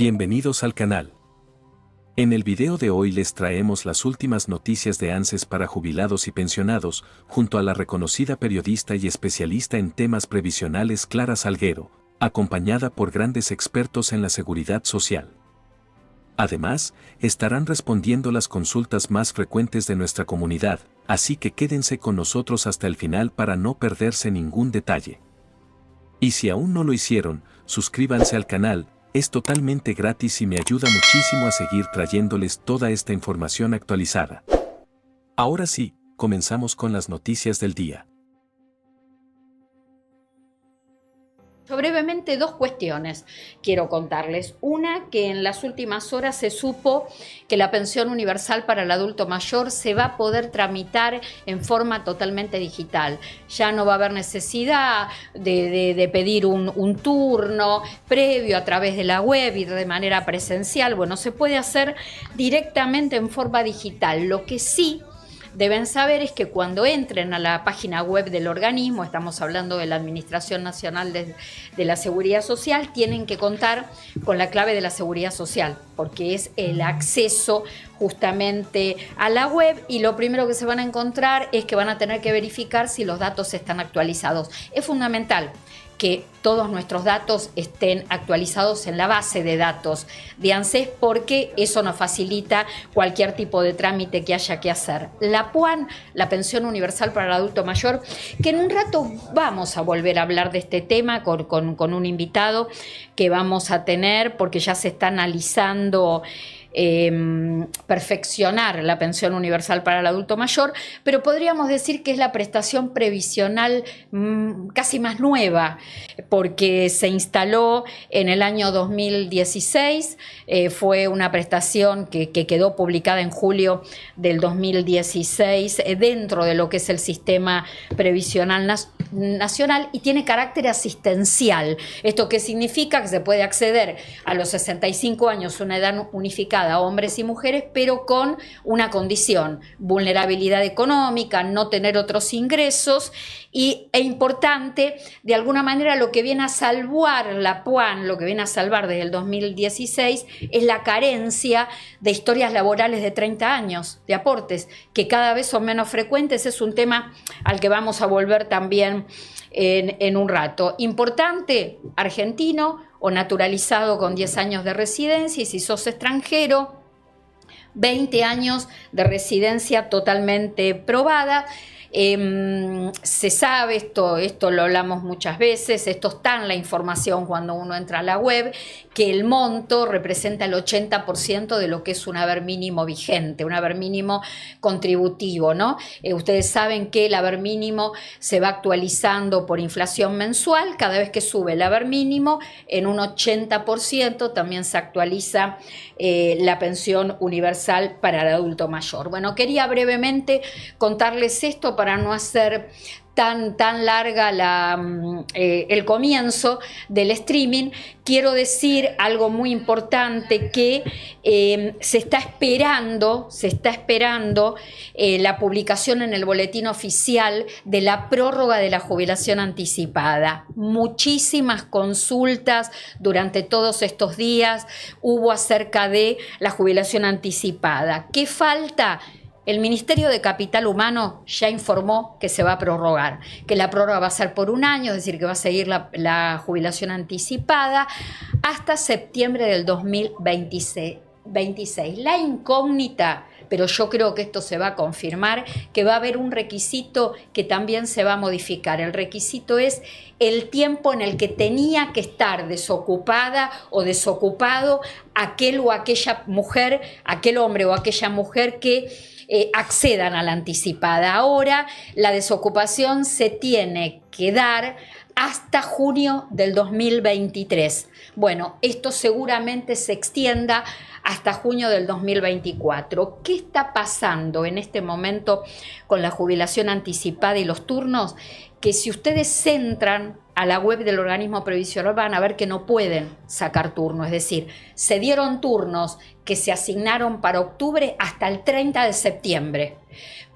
Bienvenidos al canal. En el video de hoy les traemos las últimas noticias de ANSES para jubilados y pensionados, junto a la reconocida periodista y especialista en temas previsionales Clara Salguero, acompañada por grandes expertos en la seguridad social. Además, estarán respondiendo las consultas más frecuentes de nuestra comunidad, así que quédense con nosotros hasta el final para no perderse ningún detalle. Y si aún no lo hicieron, suscríbanse al canal. Es totalmente gratis y me ayuda muchísimo a seguir trayéndoles toda esta información actualizada. Ahora sí, comenzamos con las noticias del día. Brevemente, dos cuestiones quiero contarles. Una, que en las últimas horas se supo que la pensión universal para el adulto mayor se va a poder tramitar en forma totalmente digital. Ya no va a haber necesidad de pedir un turno previo a través de la web y de manera presencial. Bueno, se puede hacer directamente en forma digital. Lo que sí deben saber es que cuando entren a la página web del organismo, estamos hablando de la Administración Nacional de la Seguridad Social, tienen que contar con la clave de la Seguridad Social, porque es el acceso justamente a la web, y lo primero que se van a encontrar es que van a tener que verificar si los datos están actualizados. Es fundamental que todos nuestros datos estén actualizados en la base de datos de ANSES, porque eso nos facilita cualquier tipo de trámite que haya que hacer. La PUAN, la Pensión Universal para el Adulto Mayor, que en un rato vamos a volver a hablar de este tema con un invitado que vamos a tener, porque ya se está analizando perfeccionar la pensión universal para el adulto mayor, pero podríamos decir que es la prestación previsional casi más nueva, porque se instaló en el año 2016, fue una prestación que quedó publicada en julio del 2016 dentro de lo que es el sistema previsional nacional, y tiene carácter asistencial. ¿Esto qué significa? Que se puede acceder a los 65 años, una edad unificada a hombres y mujeres, pero con una condición: vulnerabilidad económica, no tener otros ingresos, e importante, de alguna manera lo que viene a salvar la PUAN, lo que viene a salvar desde el 2016, es la carencia de historias laborales de 30 años, de aportes, que cada vez son menos frecuentes. Es un tema al que vamos a volver también en un rato. Importante, argentino o naturalizado con 10 años de residencia, y si sos extranjero, 20 años de residencia totalmente probada. Se sabe, esto lo hablamos muchas veces, esto está en la información cuando uno entra a la web, que el monto representa el 80% de lo que es un haber mínimo vigente, un haber mínimo contributivo, ¿no? Ustedes saben que el haber mínimo se va actualizando por inflación mensual. Cada vez que sube el haber mínimo, en un 80% también se actualiza la pensión universal para el adulto mayor. Bueno, quería brevemente contarles esto para no hacer tan larga el comienzo del streaming. Quiero decir algo muy importante, que se está esperando la publicación en el boletín oficial de la prórroga de la jubilación anticipada. Muchísimas consultas durante todos estos días hubo acerca de la jubilación anticipada. ¿Qué falta? El Ministerio de Capital Humano ya informó que se va a prorrogar, que la prórroga va a ser por un año, es decir, que va a seguir la jubilación anticipada hasta septiembre del 2026. La incógnita, pero yo creo que esto se va a confirmar, que va a haber un requisito que también se va a modificar. El requisito es el tiempo en el que tenía que estar desocupada o desocupado aquel o aquella mujer, aquel hombre o aquella mujer que accedan a la anticipada. Ahora la desocupación se tiene que dar hasta junio del 2023. Bueno, esto seguramente se extienda hasta junio del 2024. ¿Qué está pasando en este momento con la jubilación anticipada y los turnos? Que si ustedes entran a la web del organismo previsional van a ver que no pueden sacar turno, es decir, se dieron turnos que se asignaron para octubre hasta el 30 de septiembre.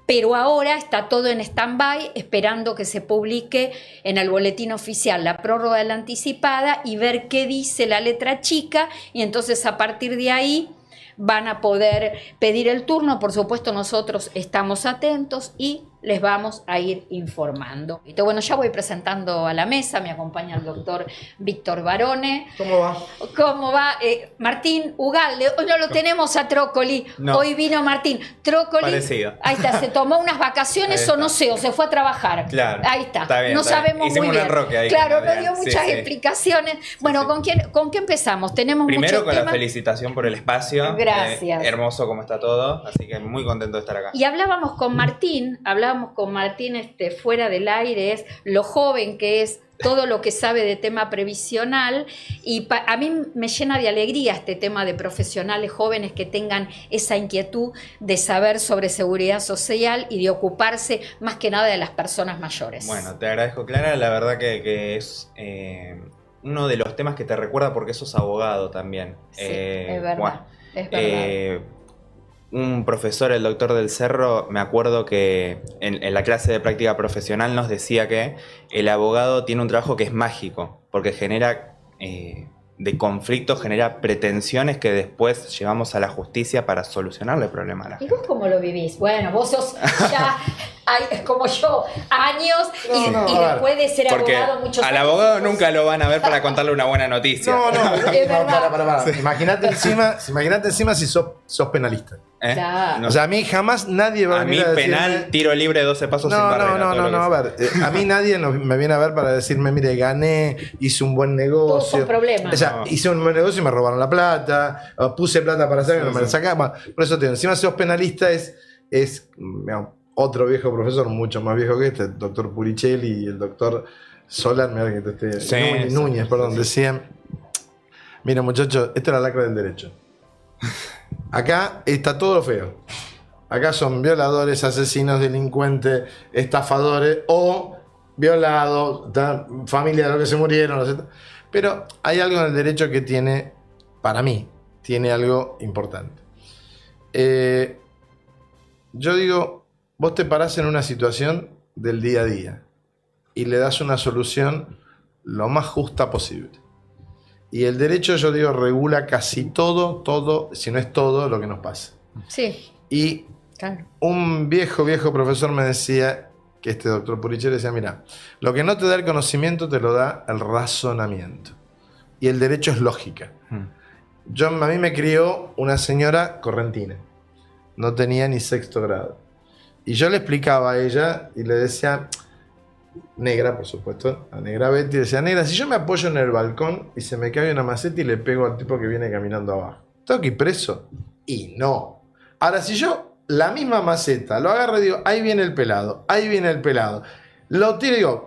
pero ahora está todo en stand-by, esperando que se publique en el boletín oficial la prórroga de la anticipada y ver qué dice la letra chica, y entonces a partir de ahí van a poder pedir el turno. Por supuesto, nosotros estamos atentos y les vamos a ir informando. Y bueno, ya voy presentando a la mesa, me acompaña el doctor Víctor Barone. ¿Cómo va? ¿Cómo va? Martín Ugalde, hoy no lo tenemos a Trócoli, no. Hoy vino Martín. Trócoli, parecido. Ahí está, se tomó unas vacaciones o no sé, o se fue a trabajar. Claro. Ahí está, Bien, no sabemos Hicimos muy bien. Un enroque ahí claro, no dio muchas explicaciones. Bueno, sí. ¿con qué empezamos? Tenemos primero con temas. La felicitación por el espacio. Gracias. Hermoso como está todo, así que muy contento de estar acá. Y hablábamos con Martín fuera del aire, es lo joven que es, todo lo que sabe de tema previsional, y a mí me llena de alegría este tema de profesionales jóvenes que tengan esa inquietud de saber sobre seguridad social y de ocuparse más que nada de las personas mayores. Bueno, te agradezco, Clara, la verdad que es uno de los temas que te recuerda porque sos abogado también. Sí, es verdad, bueno, es verdad. Un profesor, el doctor del Cerro, me acuerdo que en la clase de práctica profesional nos decía que el abogado tiene un trabajo que es mágico, porque genera de conflictos, genera pretensiones que después llevamos a la justicia para solucionarle el problema a la gente. ¿Y vos cómo lo vivís? Bueno, vos sos ya, como yo, años y después de ser porque abogado muchos años. Al abogado nunca lo van a ver para contarle una buena noticia. Para. Sí. Imagínate encima si sos penalista. Claro. No. O sea, a mí jamás nadie va a venir a decirme... penal, tiro libre, 12 pasos sin barrera. No, a ver, a mí nadie me viene a ver para decirme, mire, gané, hice un buen negocio. Todos son problemas. O sea, hice un buen negocio y me robaron la plata, puse plata para hacer que no me la sacaban. Por eso te digo, encima sos penalista es digamos, otro viejo profesor, mucho más viejo que este, el doctor Puricelli y el doctor Solar, mira que Núñez, decían, mira muchachos, esta es la lacra del derecho. Acá está todo lo feo. Acá son violadores, asesinos, delincuentes, estafadores o violados, familia de los que se murieron, etc. Pero hay algo en el derecho que tiene, para mí, tiene algo importante. Yo digo, vos te parás en una situación del día a día y le das una solución lo más justa posible. Y el derecho, yo digo, regula casi todo, si no es todo, lo que nos pasa. Sí. Y claro, un viejo profesor me decía, que este doctor Puricelli decía, mira, lo que no te da el conocimiento te lo da el razonamiento. Y el derecho es lógica. A mí me crió una señora correntina. No tenía ni 6º grado. Y yo le explicaba a ella y le decía... Negra, por supuesto, a negra Betty, decía, negra, si yo me apoyo en el balcón y se me cae una maceta y le pego al tipo que viene caminando abajo, ¿tengo que ir preso? Y no. Ahora, si yo la misma maceta lo agarro y digo, ahí viene el pelado, lo tiro y digo,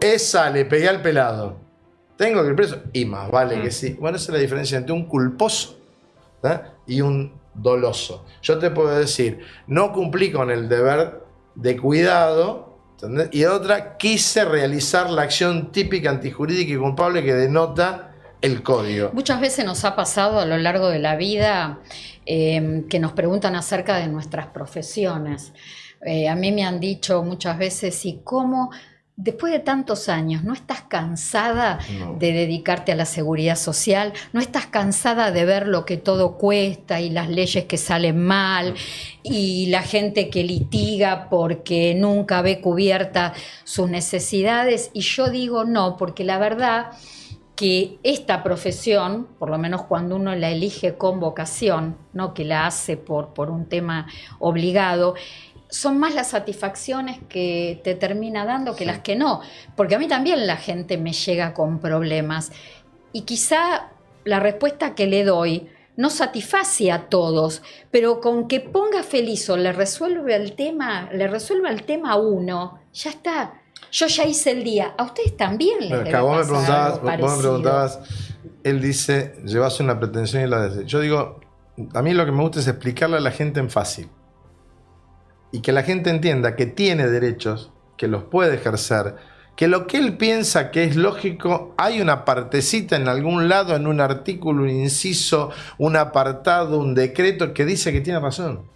le pegué al pelado, ¿tengo que ir preso? Y más vale que sí. Bueno, esa es la diferencia entre un culposo, ¿tá?, y un doloso. Yo te puedo decir, no cumplí con el deber de cuidado, ¿entendés? Y otra, quise realizar la acción típica antijurídica y culpable que denota el código. Muchas veces nos ha pasado a lo largo de la vida que nos preguntan acerca de nuestras profesiones. A mí me han dicho muchas veces, ¿y cómo después de tantos años no estás cansada de dedicarte a la seguridad social? ¿No estás cansada de ver lo que todo cuesta y las leyes que salen mal y la gente que litiga porque nunca ve cubierta sus necesidades? Y yo digo no, porque la verdad que esta profesión, por lo menos cuando uno la elige con vocación, no que la hace por un tema obligado, son más las satisfacciones que te termina dando que las que no. Porque a mí también la gente me llega con problemas. Y quizá la respuesta que le doy no satisface a todos, pero con que ponga feliz o le resuelva el tema a uno, ya está. Yo ya hice el día. ¿A ustedes también les debe vos pasar me preguntabas, él dice, llevas una pretensión y la deseo. Yo digo, a mí lo que me gusta es explicarle a la gente en fácil. Y que la gente entienda que tiene derechos, que los puede ejercer, que lo que él piensa que es lógico, hay una partecita en algún lado, en un artículo, un inciso, un apartado, un decreto que dice que tiene razón.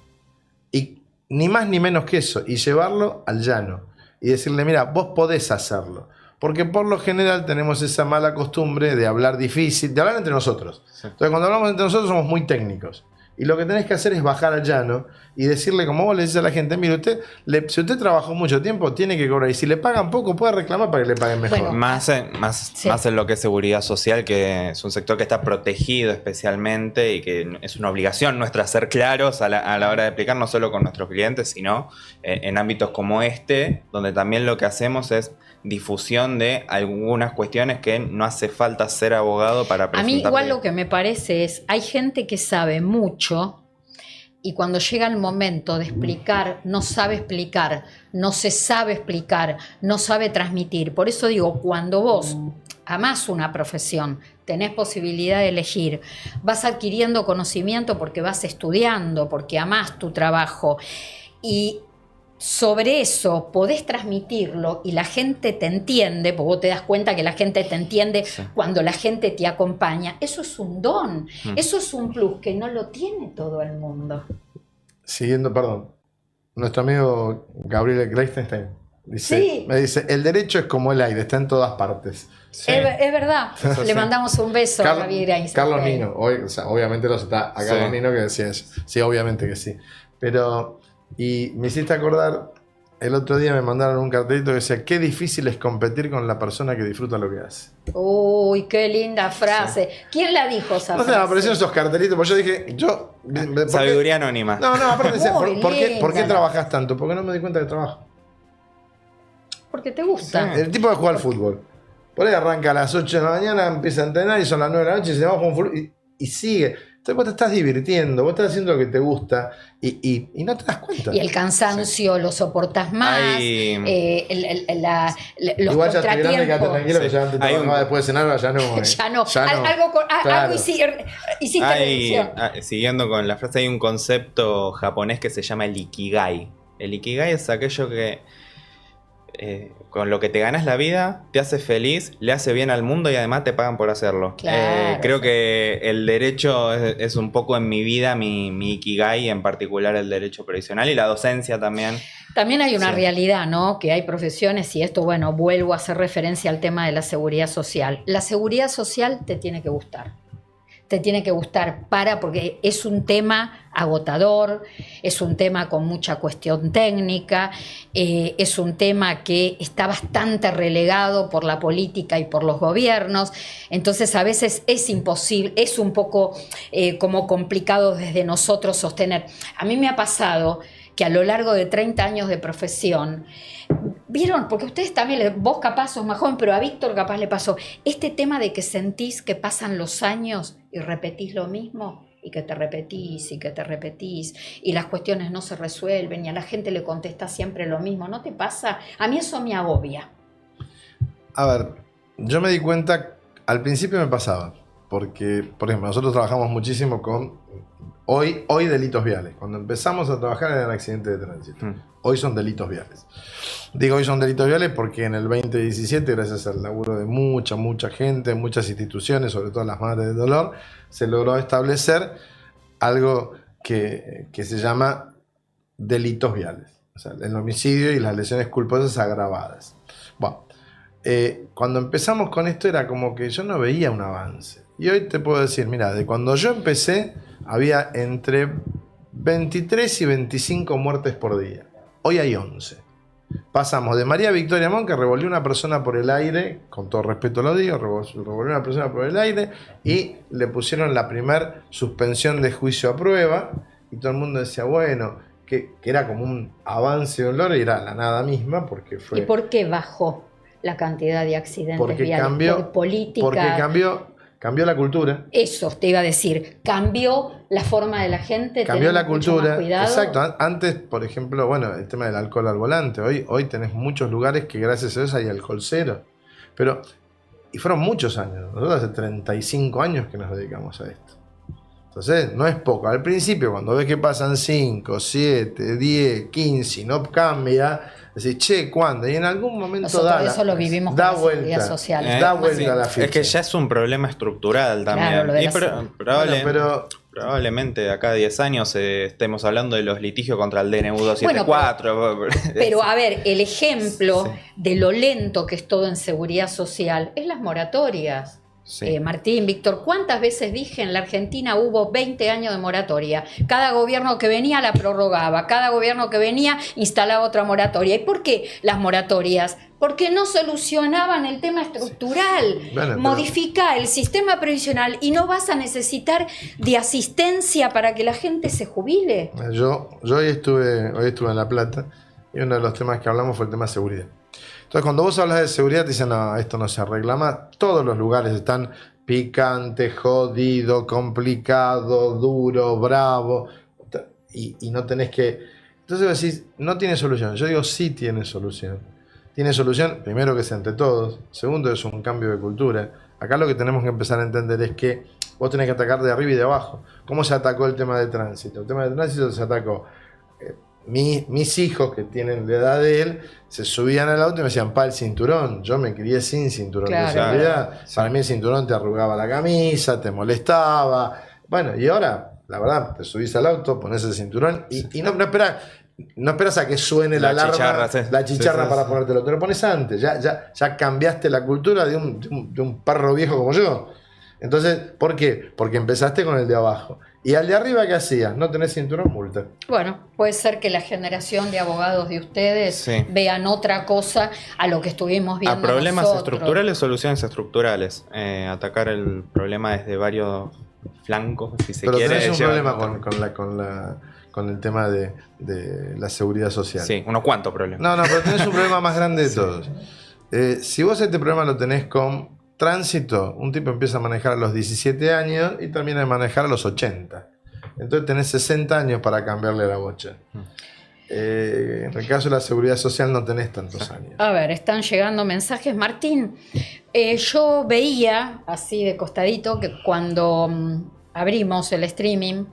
Y Ni más ni menos que eso. Y llevarlo al llano. Y decirle, mira, vos podés hacerlo. Porque por lo general tenemos esa mala costumbre de hablar difícil, de hablar entre nosotros. Sí. Entonces cuando hablamos entre nosotros somos muy técnicos. Y lo que tenés que hacer es bajar al llano y decirle, como vos le decís a la gente, mire, si usted trabajó mucho tiempo, tiene que cobrar. Y si le pagan poco, puede reclamar para que le paguen mejor. Bueno, Más en lo que es seguridad social, que es un sector que está protegido especialmente y que es una obligación nuestra ser claros a la hora de explicar, no solo con nuestros clientes, sino en ámbitos como este, donde también lo que hacemos es difusión de algunas cuestiones que no hace falta ser abogado para presentar. A mí igual lo que me parece es, hay gente que sabe mucho y cuando llega el momento de explicar, no sabe explicar, no se sabe explicar, no sabe transmitir. Por eso digo, cuando vos amás una profesión, tenés posibilidad de elegir, vas adquiriendo conocimiento porque vas estudiando, porque amás tu trabajo y sobre eso podés transmitirlo y la gente te entiende, porque vos te das cuenta que la gente te entiende cuando la gente te acompaña. Eso es un don, eso es un plus que no lo tiene todo el mundo. Siguiendo, perdón, nuestro amigo Gabriel Gleistenstein dice, Sí. me dice, el derecho es como el aire, está en todas partes. Sí. Es verdad, le Sí. mandamos un beso a Javier Einstein. Carlos Nino, obviamente los está a Carlos Sí. Nino que decía eso. Sí, obviamente que sí. Pero, y me hiciste acordar, el otro día me mandaron un cartelito que decía, qué difícil es competir con la persona que disfruta lo que hace. Uy, qué linda frase. ¿Quién la dijo esa No sé, frase? me aparecieron esos cartelitos, porque yo dije, ¿por qué? Sabiduría anónima. No, aparte decía, Muy ¿por qué linda. trabajas tanto? Porque no me di cuenta que trabajo. Porque te gusta. El tipo de jugar al fútbol. Por ahí arranca a las 8 de la mañana, empieza a entrenar y son las 9 de la noche y se va con fútbol y sigue. Entonces vos te estás divirtiendo, vos estás haciendo lo que te gusta y no te das cuenta. Y el cansancio lo soportas más, Hay- los Igual ya estoy grande, quédate contratiempos. tranquilo que Sí. ya antes Hay trabajaba después de cenar, ya no. Ya no. Ya no. Algo hiciste revisión. Siguiendo con la frase, hay un concepto japonés que se llama el Ikigai. El Ikigai es aquello que con lo que te ganas la vida, te hace feliz, le hace bien al mundo y además te pagan por hacerlo. Claro. Creo que el derecho es un poco en mi vida, mi Ikigai, en particular el derecho previsional y la docencia también. También hay una Sí. realidad, ¿no? Que hay profesiones, y esto, bueno, vuelvo a hacer referencia al tema de la seguridad social. La seguridad social te tiene que gustar. Te tiene que gustar porque es un tema agotador, es un tema con mucha cuestión técnica, es un tema que está bastante relegado por la política y por los gobiernos, entonces a veces es imposible, es un poco como complicado desde nosotros sostener. A mí me ha pasado que a lo largo de 30 años de profesión, ¿vieron? Porque ustedes también, vos capaz sos más joven, pero a Víctor capaz le pasó este tema de que sentís que pasan los años y repetís lo mismo y que te repetís y que te repetís y las cuestiones no se resuelven y a la gente le contesta siempre lo mismo. ¿No te pasa? A mí eso me agobia. A ver, yo me di cuenta, al principio me pasaba, porque, por ejemplo, nosotros trabajamos muchísimo con, hoy delitos viales. Cuando empezamos a trabajar eran accidentes de tránsito. Hoy son delitos viales. Digo hoy son delitos viales porque en el 2017, gracias al laburo de mucha gente, muchas instituciones, sobre todo las madres del dolor, se logró establecer algo que se llama delitos viales. O sea, el homicidio y las lesiones culposas agravadas. Bueno, cuando empezamos con esto era como que yo no veía un avance. Y hoy te puedo decir, mira, de cuando yo empecé había entre 23 y 25 muertes por día. Hoy hay 11. Pasamos de María Victoria Montt, que revolvió una persona por el aire, con todo respeto lo digo, revolvió una persona por el aire y le pusieron la primer suspensión de juicio a prueba y todo el mundo decía, bueno, que era como un avance de dolor y era la nada misma porque fue... ¿Y por qué bajó la cantidad de accidentes porque viales? cambió, ¿Por política? porque cambió la cultura. Eso te iba a decir, cambió la forma de la gente, Cambió la tenemos mucho más cultura, cuidado. exacto. Antes, por ejemplo, bueno, el tema del alcohol al volante. Hoy tenés muchos lugares que gracias a eso hay alcohol cero. Pero, y fueron muchos años. Nosotros hace 35 años que nos dedicamos a esto. Entonces, no es poco. Al principio, cuando ves que pasan 5, 7, 10, 15 y no cambia, decís, che, ¿cuándo? Y en algún momento Nosotros eso lo vivimos da con la vuelta, seguridad social. da vuelta Sí, la ficha. es que ya es un problema estructural también. Claro, lo de Y la probable- Bueno, pero Probablemente de acá a 10 años estemos hablando de los litigios contra el DNU 274. Bueno, pero a ver, el ejemplo Sí. de lo lento que es todo en seguridad social es las moratorias. Sí. Martín, Víctor, ¿cuántas veces dije en la Argentina hubo 20 años de moratoria? Cada gobierno que venía la prorrogaba, cada gobierno que venía instalaba otra moratoria. ¿Y por qué las moratorias? Porque no solucionaban el tema estructural. Bueno, pero- Modifica el sistema previsional y no vas a necesitar de asistencia para que la gente se jubile. Yo hoy estuve en La Plata y uno de los temas que hablamos fue el tema de seguridad. Entonces, cuando vos hablas de seguridad, te dicen, no, esto no se arregla más. Todos los lugares están picante, jodido, complicado, duro, bravo, y no tenés que... Entonces vos decís, no tiene solución. Yo digo, sí tiene solución. Tiene solución, primero, que es entre todos. Segundo, es un cambio de cultura. Acá lo que tenemos que empezar a entender es que vos tenés que atacar de arriba y de abajo. ¿Cómo se atacó el tema de tránsito? El tema de tránsito se atacó. Mis hijos, que tienen la edad de él, se subían al auto y me decían, pa, el cinturón. Yo me crié sin cinturón de Claro. seguridad. Sí. Para mí el cinturón te arrugaba la camisa, te molestaba. Bueno, y ahora, la verdad, te subís al auto, pones el cinturón y no esperas a que suene la alarma, chicharra, sí. la chicharra Sí, sí, para sí. ponértelo. Te lo pones antes. Ya cambiaste la cultura de un perro viejo como yo. Entonces, ¿por qué? Porque empezaste con el de abajo. ¿Y al de arriba qué hacías? No tenés cinturón, multa. Bueno, puede ser que la generación de abogados de ustedes Sí. vean otra cosa a lo que estuvimos viendo A problemas nosotros. estructurales, soluciones estructurales. Atacar el problema desde varios flancos, si se Pero quiere. tenés un lleva- problema con el tema de la seguridad social. Sí, unos cuantos problemas. No, pero tenés un problema más grande de todos. Si vos este problema lo tenés con tránsito, un tipo empieza a manejar a los 17 años y termina de manejar a los 80. Entonces tenés 60 años para cambiarle la bocha. En el caso de la seguridad social no tenés tantos años. A ver, están llegando mensajes. Martín, yo veía así de costadito que cuando abrimos el streaming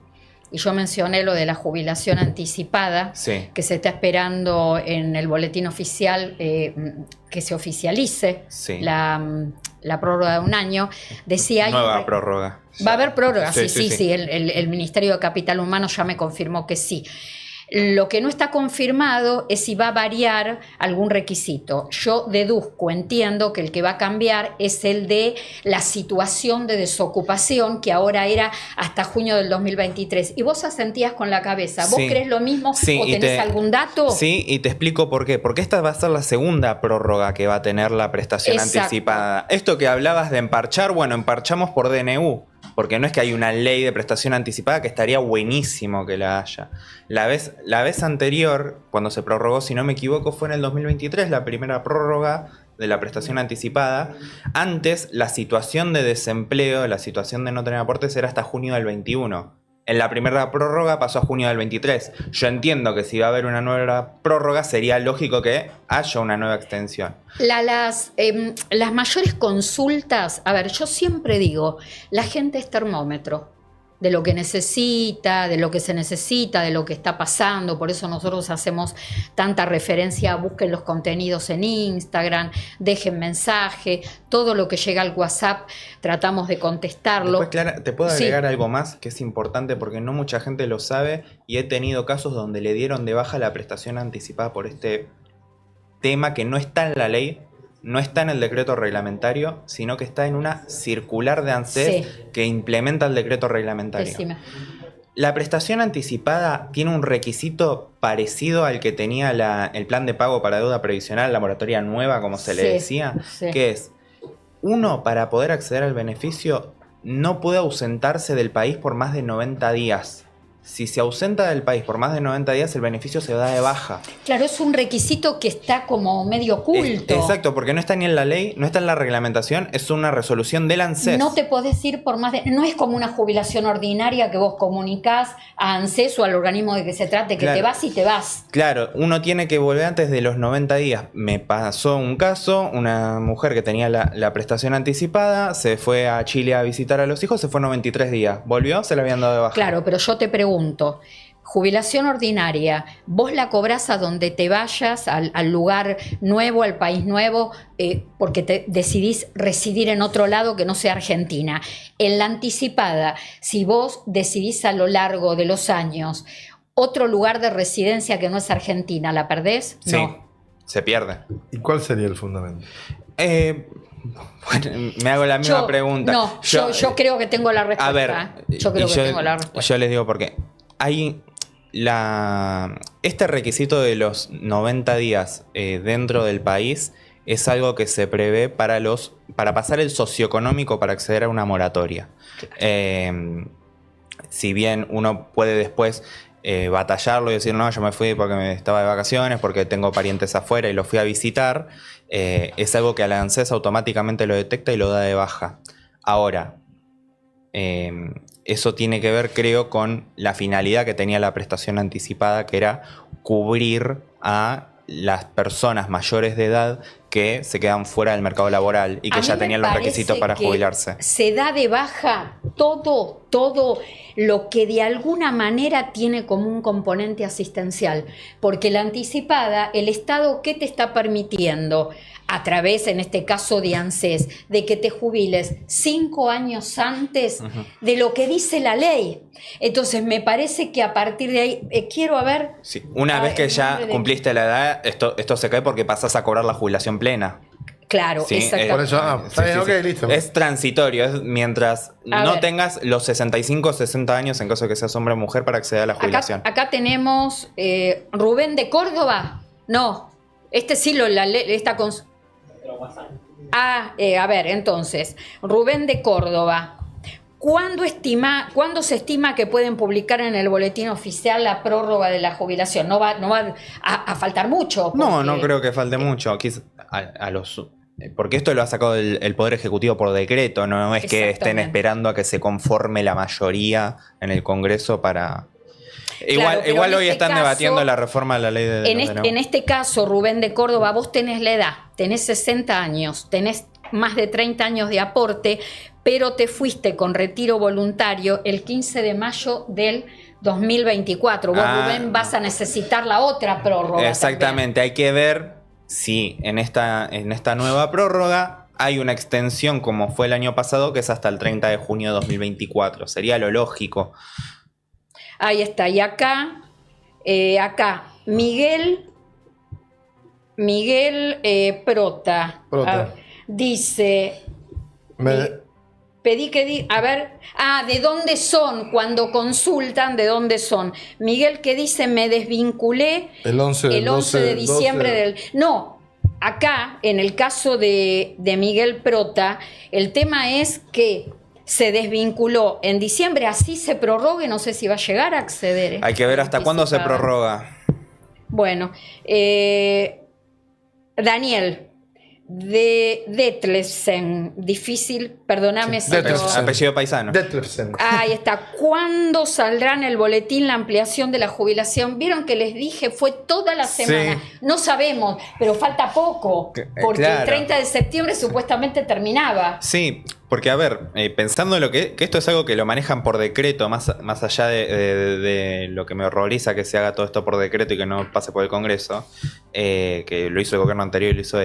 y yo mencioné lo de la jubilación anticipada, Sí. que se está esperando en el boletín oficial que se oficialice Sí. la prórroga de un año, decía... Nueva prórroga. Va a haber prórroga, Sí, sí. El Ministerio de Capital Humano ya me confirmó que sí. Lo que no está confirmado es si va a variar algún requisito. Yo deduzco, entiendo que el que va a cambiar es el de la situación de desocupación, que ahora era hasta junio del 2023. Y vos asentías con la cabeza. ¿Vos Sí. crees lo mismo Sí, o y tenés algún dato? Sí, y te explico por qué. Porque esta va a ser la segunda prórroga que va a tener la prestación Exacto. anticipada. Esto que hablabas de emparchar, bueno, emparchamos por DNU. Porque no es que hay una ley de prestación anticipada, que estaría buenísimo que la haya. La vez anterior, cuando se prorrogó, si no me equivoco, fue en el 2023, la primera prórroga de la prestación anticipada. Antes, la situación de desempleo, la situación de no tener aportes era hasta junio del 21. En la primera prórroga pasó a junio del 23. Yo entiendo que si va a haber una nueva prórroga, sería lógico que haya una nueva extensión. Las mayores consultas, a ver, yo siempre digo, la gente es termómetro de lo que necesita, de lo que se necesita, de lo que está pasando. Por eso nosotros hacemos tanta referencia, busquen los contenidos en Instagram, dejen mensaje, todo lo que llega al WhatsApp tratamos de contestarlo. Después, Clara, te puedo Sí. agregar algo más que es importante porque no mucha gente lo sabe y he tenido casos donde le dieron de baja la prestación anticipada por este tema que no está en la ley, no está en el decreto reglamentario, sino que está en una circular de ANSES Sí. que implementa el decreto reglamentario. Decime. La prestación anticipada tiene un requisito parecido al que tenía el plan de pago para deuda previsional, la moratoria nueva, como se le Sí, decía, sí. que es, uno, para poder acceder al beneficio, no puede ausentarse del país por más de 90 días. Si se ausenta del país por más de 90 días, el beneficio se da de baja. Claro, es un requisito que está como medio oculto. Exacto, porque no está ni en la ley, no está en la reglamentación, es una resolución del ANSES. No te podés ir por más de... No es como una jubilación ordinaria que vos comunicás a ANSES o al organismo de que se trate, que Claro. te vas y te vas. Claro, uno tiene que volver antes de los 90 días. Me pasó un caso, una mujer que tenía la prestación anticipada, se fue a Chile a visitar a los hijos, se fue 93 días. Volvió, se le habían dado de baja. Claro, pero yo te pregunto, jubilación ordinaria, vos la cobrás a donde te vayas, al lugar nuevo, al país nuevo, porque te decidís residir en otro lado que no sea Argentina. En la anticipada, si vos decidís a lo largo de los años otro lugar de residencia que no es Argentina, ¿la perdés? Sí, No. se pierde. ¿Y cuál sería el fundamento? Bueno, me hago la misma pregunta. No, yo creo que tengo la respuesta. A ver, yo creo que tengo la respuesta. Yo les digo por qué. Hay este requisito de los 90 días dentro del país es algo que se prevé para pasar el socioeconómico para acceder a una moratoria. Si bien uno puede después batallarlo y decir, no, yo me fui porque me estaba de vacaciones, porque tengo parientes afuera y los fui a visitar, es algo que al ANSES automáticamente lo detecta y lo da de baja. Ahora, eso tiene que ver, creo, con la finalidad que tenía la prestación anticipada, que era cubrir a las personas mayores de edad que se quedan fuera del mercado laboral y que ya tenían los requisitos para jubilarse. Se da de baja todo lo que de alguna manera tiene como un componente asistencial, porque la anticipada, el Estado, ¿qué te está permitiendo? A través, en este caso de ANSES, de que te jubiles 5 años antes de lo que dice la ley. Entonces, me parece que a partir de ahí, quiero ver... Sí. Una vez que ya cumpliste la edad, esto se cae porque pasas a cobrar la jubilación plena. Claro, sí, exactamente. Por eso, está bien, ok, listo. Es transitorio, es mientras no tengas los 65 o 60 años en caso de que seas hombre o mujer para acceder a la jubilación. Acá tenemos Rubén de Córdoba. No, este sí está con... a ver, entonces, Rubén de Córdoba. ¿Cuándo se estima que pueden publicar en el boletín oficial la prórroga de la jubilación? No va a faltar mucho. Porque... No creo que falte mucho. Porque esto lo ha sacado el Poder Ejecutivo por decreto, no es que estén esperando a que se conforme la mayoría en el Congreso para... Igual hoy están debatiendo la reforma de la ley de... En este caso, Rubén de Córdoba, vos tenés la edad, tenés 60 años, tenés más de 30 años de aporte, pero te fuiste con retiro voluntario el 15 de mayo del 2024. Vos, Rubén, vas a necesitar la otra prórroga. Exactamente, también. Hay que ver si en esta nueva prórroga hay una extensión como fue el año pasado, que es hasta el 30 de junio de 2024. Sería lo lógico. Ahí está. Y acá Miguel Prota. Dice... ¿de dónde son? Cuando consultan, ¿de dónde son? Miguel, que dice, me desvinculé el 11 de diciembre del... No, acá, en el caso de Miguel Prota, el tema es que se desvinculó en diciembre, así se prorrogue, no sé si va a llegar a acceder. Hay que ver hasta cuándo se prorroga. Bueno, Daniel... de Detlefsen, difícil, perdóname. Sí, apellido paisano. Detlefsen. Ahí está. ¿Cuándo saldrá en el boletín la ampliación de la jubilación? Vieron que les dije, fue toda la semana. Sí. No sabemos, pero falta poco, porque el 30 de septiembre supuestamente terminaba. Sí, porque a ver, pensando en lo que esto es algo que lo manejan por decreto, más allá de lo que me horroriza que se haga todo esto por decreto y que no pase por el Congreso, que lo hizo el gobierno anterior y lo hizo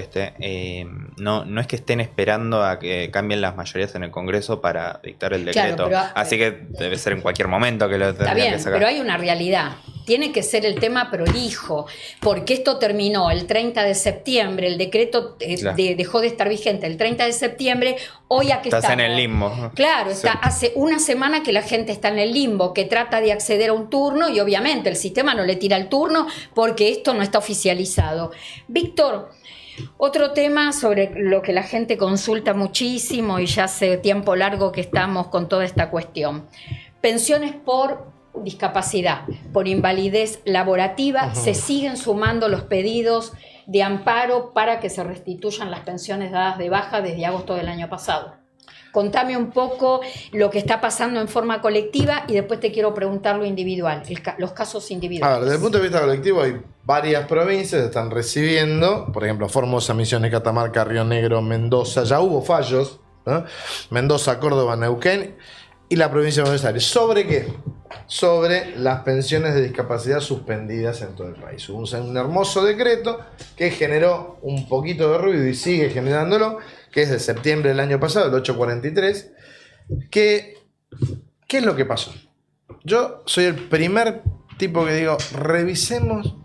no es que estén esperando a que cambien las mayorías en el Congreso para dictar el decreto. Claro, así que debe ser en cualquier momento que lo tendrían que sacar. Pero hay una realidad. Tiene que ser el tema prolijo, porque esto terminó el 30 de septiembre, el decreto dejó de estar vigente el 30 de septiembre, hoy aquí estás en el limbo. Claro, hace una semana que la gente está en el limbo, que trata de acceder a un turno y obviamente el sistema no le tira el turno porque esto no está oficializado. Víctor, otro tema sobre lo que la gente consulta muchísimo y ya hace tiempo largo que estamos con toda esta cuestión. Pensiones por discapacidad, por invalidez laborativa, se siguen sumando los pedidos de amparo para que se restituyan las pensiones dadas de baja desde agosto del año pasado. Contame un poco lo que está pasando en forma colectiva y después te quiero preguntar lo individual, los casos individuales. Desde el punto de vista colectivo hay varias provincias que están recibiendo, por ejemplo, Formosa, Misiones, Catamarca, Río Negro, Mendoza, ya hubo fallos, ¿no? Mendoza, Córdoba, Neuquén y la provincia de Buenos Aires. ¿Sobre qué? sobre las pensiones de discapacidad suspendidas en todo el país. Hubo un hermoso decreto que generó un poquito de ruido y sigue generándolo, que es de septiembre del año pasado, el 843, ¿qué es lo que pasó? Yo soy el primer tipo que digo, revisemos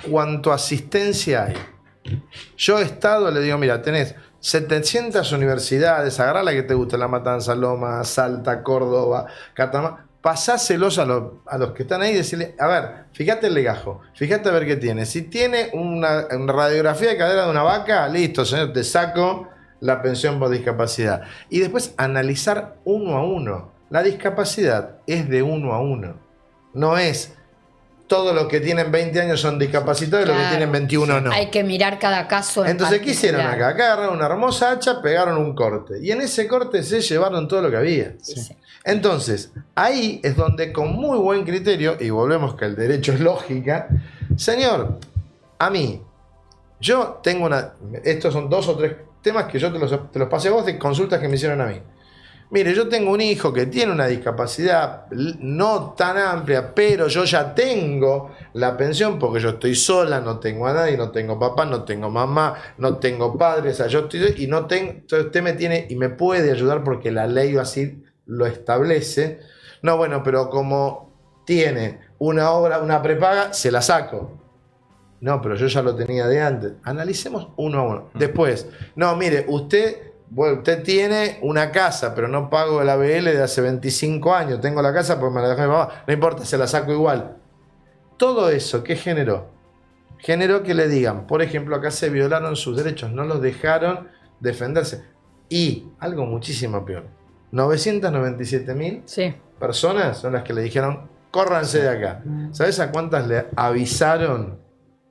cuánto asistencia hay. Yo Estado le digo, mira, tenés 700 universidades, agarrá la que te guste, La Matanza, Loma, Salta, Córdoba, Catamarca, pasáselos a los que están ahí y decirle, a ver, fíjate el legajo, fíjate a ver qué tiene. Si tiene una radiografía de cadera de una vaca, listo, señor, te saco la pensión por discapacidad. Y después analizar uno a uno. La discapacidad es de uno a uno. No es todos los que tienen 20 años son discapacitados y los que tienen 21 no. Hay que mirar cada caso en Entonces, ¿qué hicieron particular. acá? Acá agarraron una hermosa hacha, pegaron un corte. Y en ese corte se llevaron todo lo que había. Sí. Entonces, ahí es donde con muy buen criterio, y volvemos que el derecho es lógica, señor, a mí, yo tengo estos son 2 o 3 temas que yo te los pasé a vos de consultas que me hicieron a mí. Mire, yo tengo un hijo que tiene una discapacidad no tan amplia, pero yo ya tengo la pensión porque yo estoy sola, no tengo a nadie, no tengo papá, no tengo mamá, no tengo padre, o sea, yo estoy y no tengo, entonces usted me tiene y me puede ayudar porque la ley así lo establece. No, bueno, pero como tiene una obra, una prepaga, se la saco. No, pero yo ya lo tenía de antes. Analicemos uno a uno. Después, no, mire, usted tiene una casa, pero no pago el ABL de hace 25 años. Tengo la casa porque me la dejó mi papá. No importa, se la saco igual. Todo eso, ¿qué generó? Generó que le digan, por ejemplo, acá se violaron sus derechos, no los dejaron defenderse. Y, algo muchísimo peor, 997.000 personas son las que le dijeron, córranse de acá. ¿Sabes a cuántas le avisaron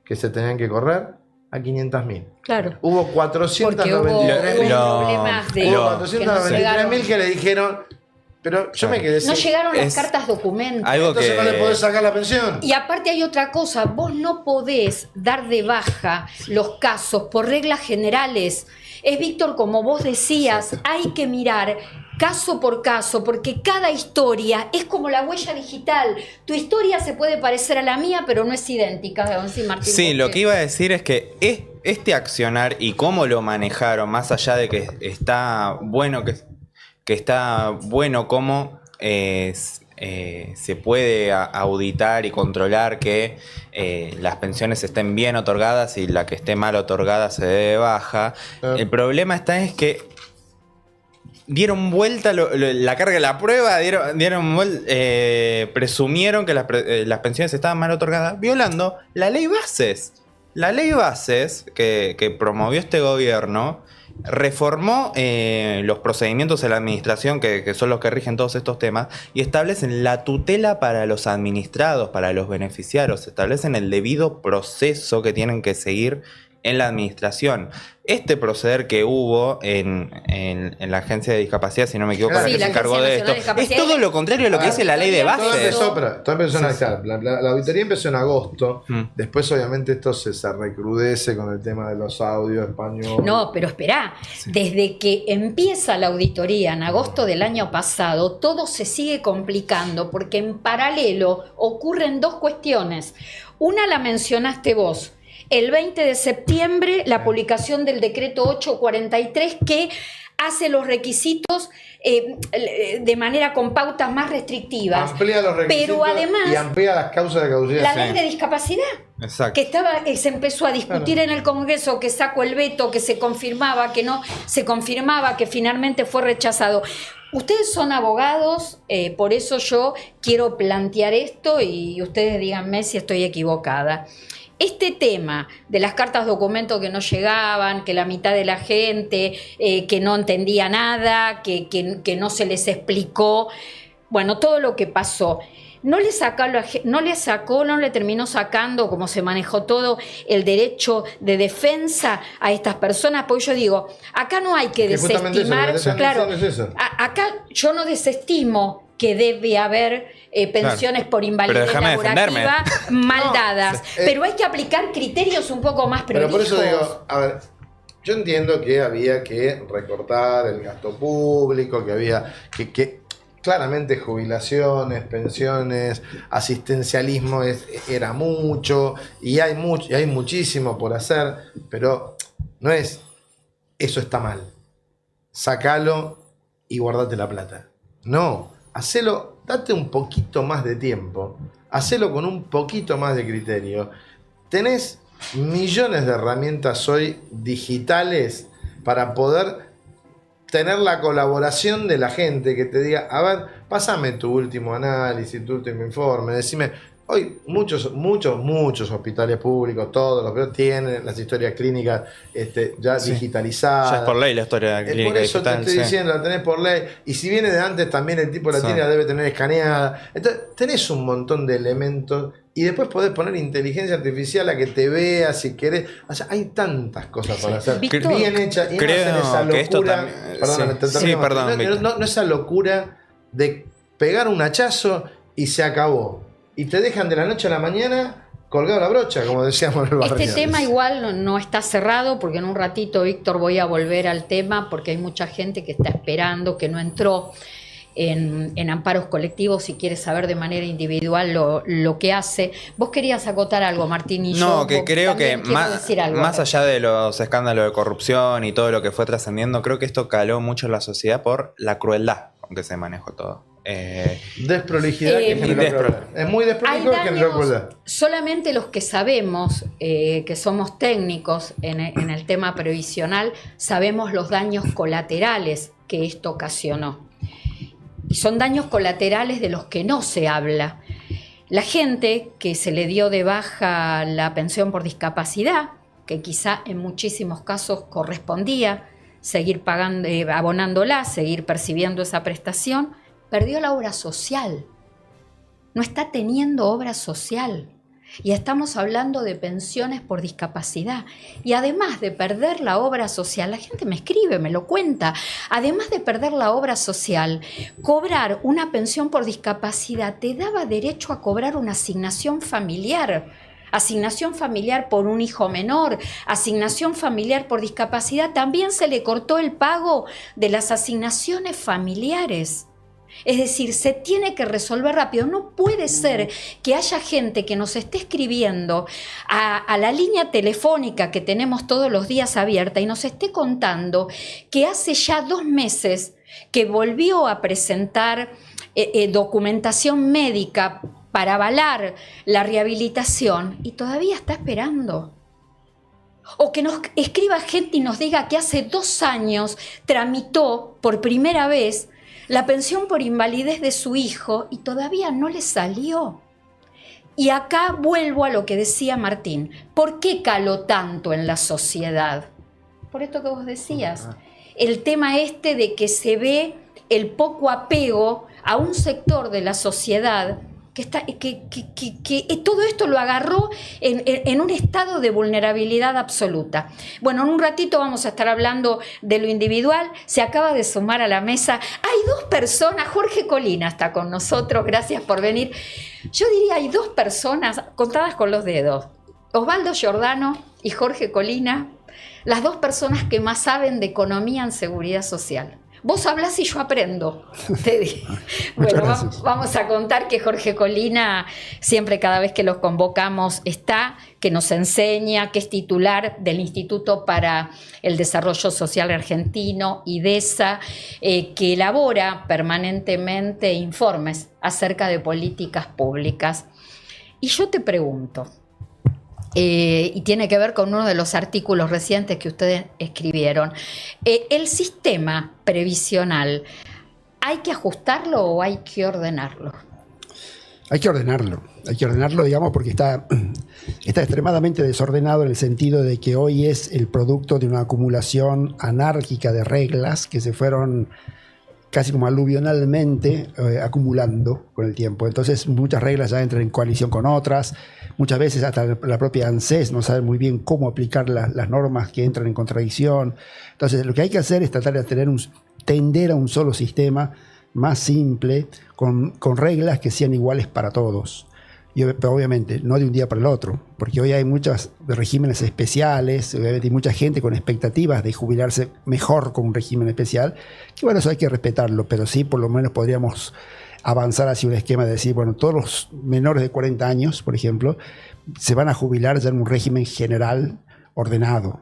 que se tenían que correr? A 500.000. Claro. Hubo 493.000. Problemas de Hubo 493.000 que le dijeron, pero yo me quedé no llegaron las cartas documentos. Entonces no le podés sacar la pensión. Y aparte hay otra cosa, vos no podés dar de baja los casos por reglas generales. Es, Víctor, como vos decías, hay que mirar caso por caso, porque cada historia es como la huella digital. Tu historia se puede parecer a la mía, pero no es idéntica. Martín, sí, lo que iba a decir es que este accionar y cómo lo manejaron, más allá de que está bueno, que está bueno cómo se puede auditar y controlar que las pensiones estén bien otorgadas y la que esté mal otorgada se dé de baja. El problema es que dieron vuelta la carga de la prueba, presumieron que las pensiones estaban mal otorgadas, violando la ley bases. La ley bases que promovió este gobierno reformó los procedimientos de la administración, que son los que rigen todos estos temas, y establecen la tutela para los administrados, para los beneficiarios, establecen el debido proceso que tienen que seguir en la administración. Este proceder que hubo en la Agencia de Discapacidad, si no me equivoco, la que se encargó de esto, es todo lo contrario de lo que dice la ley de bases. Todo empezó la auditoría empezó en agosto. Después, obviamente, esto se recrudece con el tema de los audios españoles. No, pero esperá. Desde que empieza la auditoría en agosto del año pasado, todo se sigue complicando porque en paralelo ocurren 2 cuestiones. Una la mencionaste vos. El 20 de septiembre, la publicación del decreto 843 que hace los requisitos de manera con pautas más restrictivas. Amplía los requisitos, pero además, y amplía las causas de caducidad. La ley de discapacidad. Exacto. Que se empezó a discutir en el Congreso, que sacó el veto, que se confirmaba, que no se confirmaba, que finalmente fue rechazado. Ustedes son abogados, por eso yo quiero plantear esto y ustedes díganme si estoy equivocada. Este tema de las cartas documentos que no llegaban, que la mitad de la gente que no entendía nada, que no se les explicó, bueno, todo lo que pasó, no le terminó sacando, como se manejó todo, el derecho de defensa a estas personas, porque yo digo, acá no hay que desestimar, claro, acá yo no desestimo que debe haber pensiones por invalidez laborativa mal dadas. Pero hay que aplicar criterios un poco más prolijos. Pero por eso digo, a ver, yo entiendo que había que recortar el gasto público, que había que claramente jubilaciones, pensiones, asistencialismo era mucho y hay muchísimo por hacer, pero no es eso está mal, sacalo y guardate la plata. No, hacelo, date un poquito más de tiempo, hacelo con un poquito más de criterio. Tenés millones de herramientas hoy digitales para poder tener la colaboración de la gente que te diga, a ver, pásame tu último análisis, tu último informe, decime, hoy muchos hospitales públicos, todos los que tienen las historias clínicas ya digitalizadas. Ya es por ley la historia clínica por eso digital, te estoy diciendo, la tenés por ley, y si viene de antes también el tipo la tiene, la debe tener escaneada. Entonces tenés un montón de elementos y después podés poner inteligencia artificial a que te vea si querés. O sea, hay tantas cosas para hacer. Víctor, bien hechas y no hacer esa locura. No esa locura de pegar un hachazo y se acabó. Y te dejan de la noche a la mañana colgado la brocha, como decíamos en el barrio. Este tema igual no está cerrado, porque en un ratito, Víctor, voy a volver al tema, porque hay mucha gente que está esperando, que no entró en amparos colectivos y quiere saber de manera individual lo que hace. Vos querías acotar algo, Martín, y no, yo que creo que más allá de los escándalos de corrupción y todo lo que fue trascendiendo, creo que esto caló mucho en la sociedad por la crueldad con que se manejó todo. Desprolijidad que generó es muy desprolijo que generó crueldad. Solamente los que sabemos que somos técnicos en el tema previsional sabemos los daños colaterales que esto ocasionó. Y son daños colaterales de los que no se habla. La gente que se le dio de baja la pensión por discapacidad, que quizá en muchísimos casos correspondía seguir pagando, abonándola, seguir percibiendo esa prestación, perdió la obra social. No está teniendo obra social. Y estamos hablando de pensiones por discapacidad. Y además de perder la obra social, la gente me escribe, me lo cuenta, además de perder la obra social, cobrar una pensión por discapacidad te daba derecho a cobrar una asignación familiar por un hijo menor, asignación familiar por discapacidad. También se le cortó el pago de las asignaciones familiares. Es decir, se tiene que resolver rápido. No puede ser que haya gente que nos esté escribiendo a la línea telefónica que tenemos todos los días abierta y nos esté contando que hace ya 2 meses que volvió a presentar documentación médica para avalar la rehabilitación y todavía está esperando. O que nos escriba gente y nos diga que hace 2 años tramitó por primera vez la pensión por invalidez de su hijo y todavía no le salió. Y acá vuelvo a lo que decía Martín. ¿Por qué caló tanto en la sociedad? Por esto que vos decías. El tema de que se ve el poco apego a un sector de la sociedad que todo esto lo agarró en un estado de vulnerabilidad absoluta. Bueno, en un ratito vamos a estar hablando de lo individual. Se acaba de sumar a la mesa. Hay 2 personas, Jorge Colina está con nosotros, gracias por venir. Yo diría, hay 2 personas contadas con los dedos. Osvaldo Giordano y Jorge Colina, las 2 personas que más saben de economía en seguridad social. Vos hablás y yo aprendo, te digo. Bueno, vamos a contar que Jorge Colina, siempre cada vez que los convocamos está, que nos enseña, que es titular del Instituto para el Desarrollo Social Argentino, IDESA, que elabora permanentemente informes acerca de políticas públicas. Y yo te pregunto, y tiene que ver con uno de los artículos recientes que ustedes escribieron. ¿El sistema previsional hay que ajustarlo o hay que ordenarlo? Hay que ordenarlo, digamos, porque está extremadamente desordenado en el sentido de que hoy es el producto de una acumulación anárquica de reglas que se fueron casi como aluvionalmente acumulando con el tiempo. Entonces muchas reglas ya entran en coalición con otras. Muchas veces hasta la propia ANSES no sabe muy bien cómo aplicar las normas que entran en contradicción. Entonces lo que hay que hacer es tratar de tender a un solo sistema más simple, con reglas que sean iguales para todos. Pero obviamente no de un día para el otro, porque hoy hay muchos regímenes especiales, obviamente hay mucha gente con expectativas de jubilarse mejor con un régimen especial, que bueno, eso hay que respetarlo, pero sí por lo menos podríamos avanzar hacia un esquema de decir, bueno, todos los menores de 40 años, por ejemplo, se van a jubilar ya en un régimen general ordenado.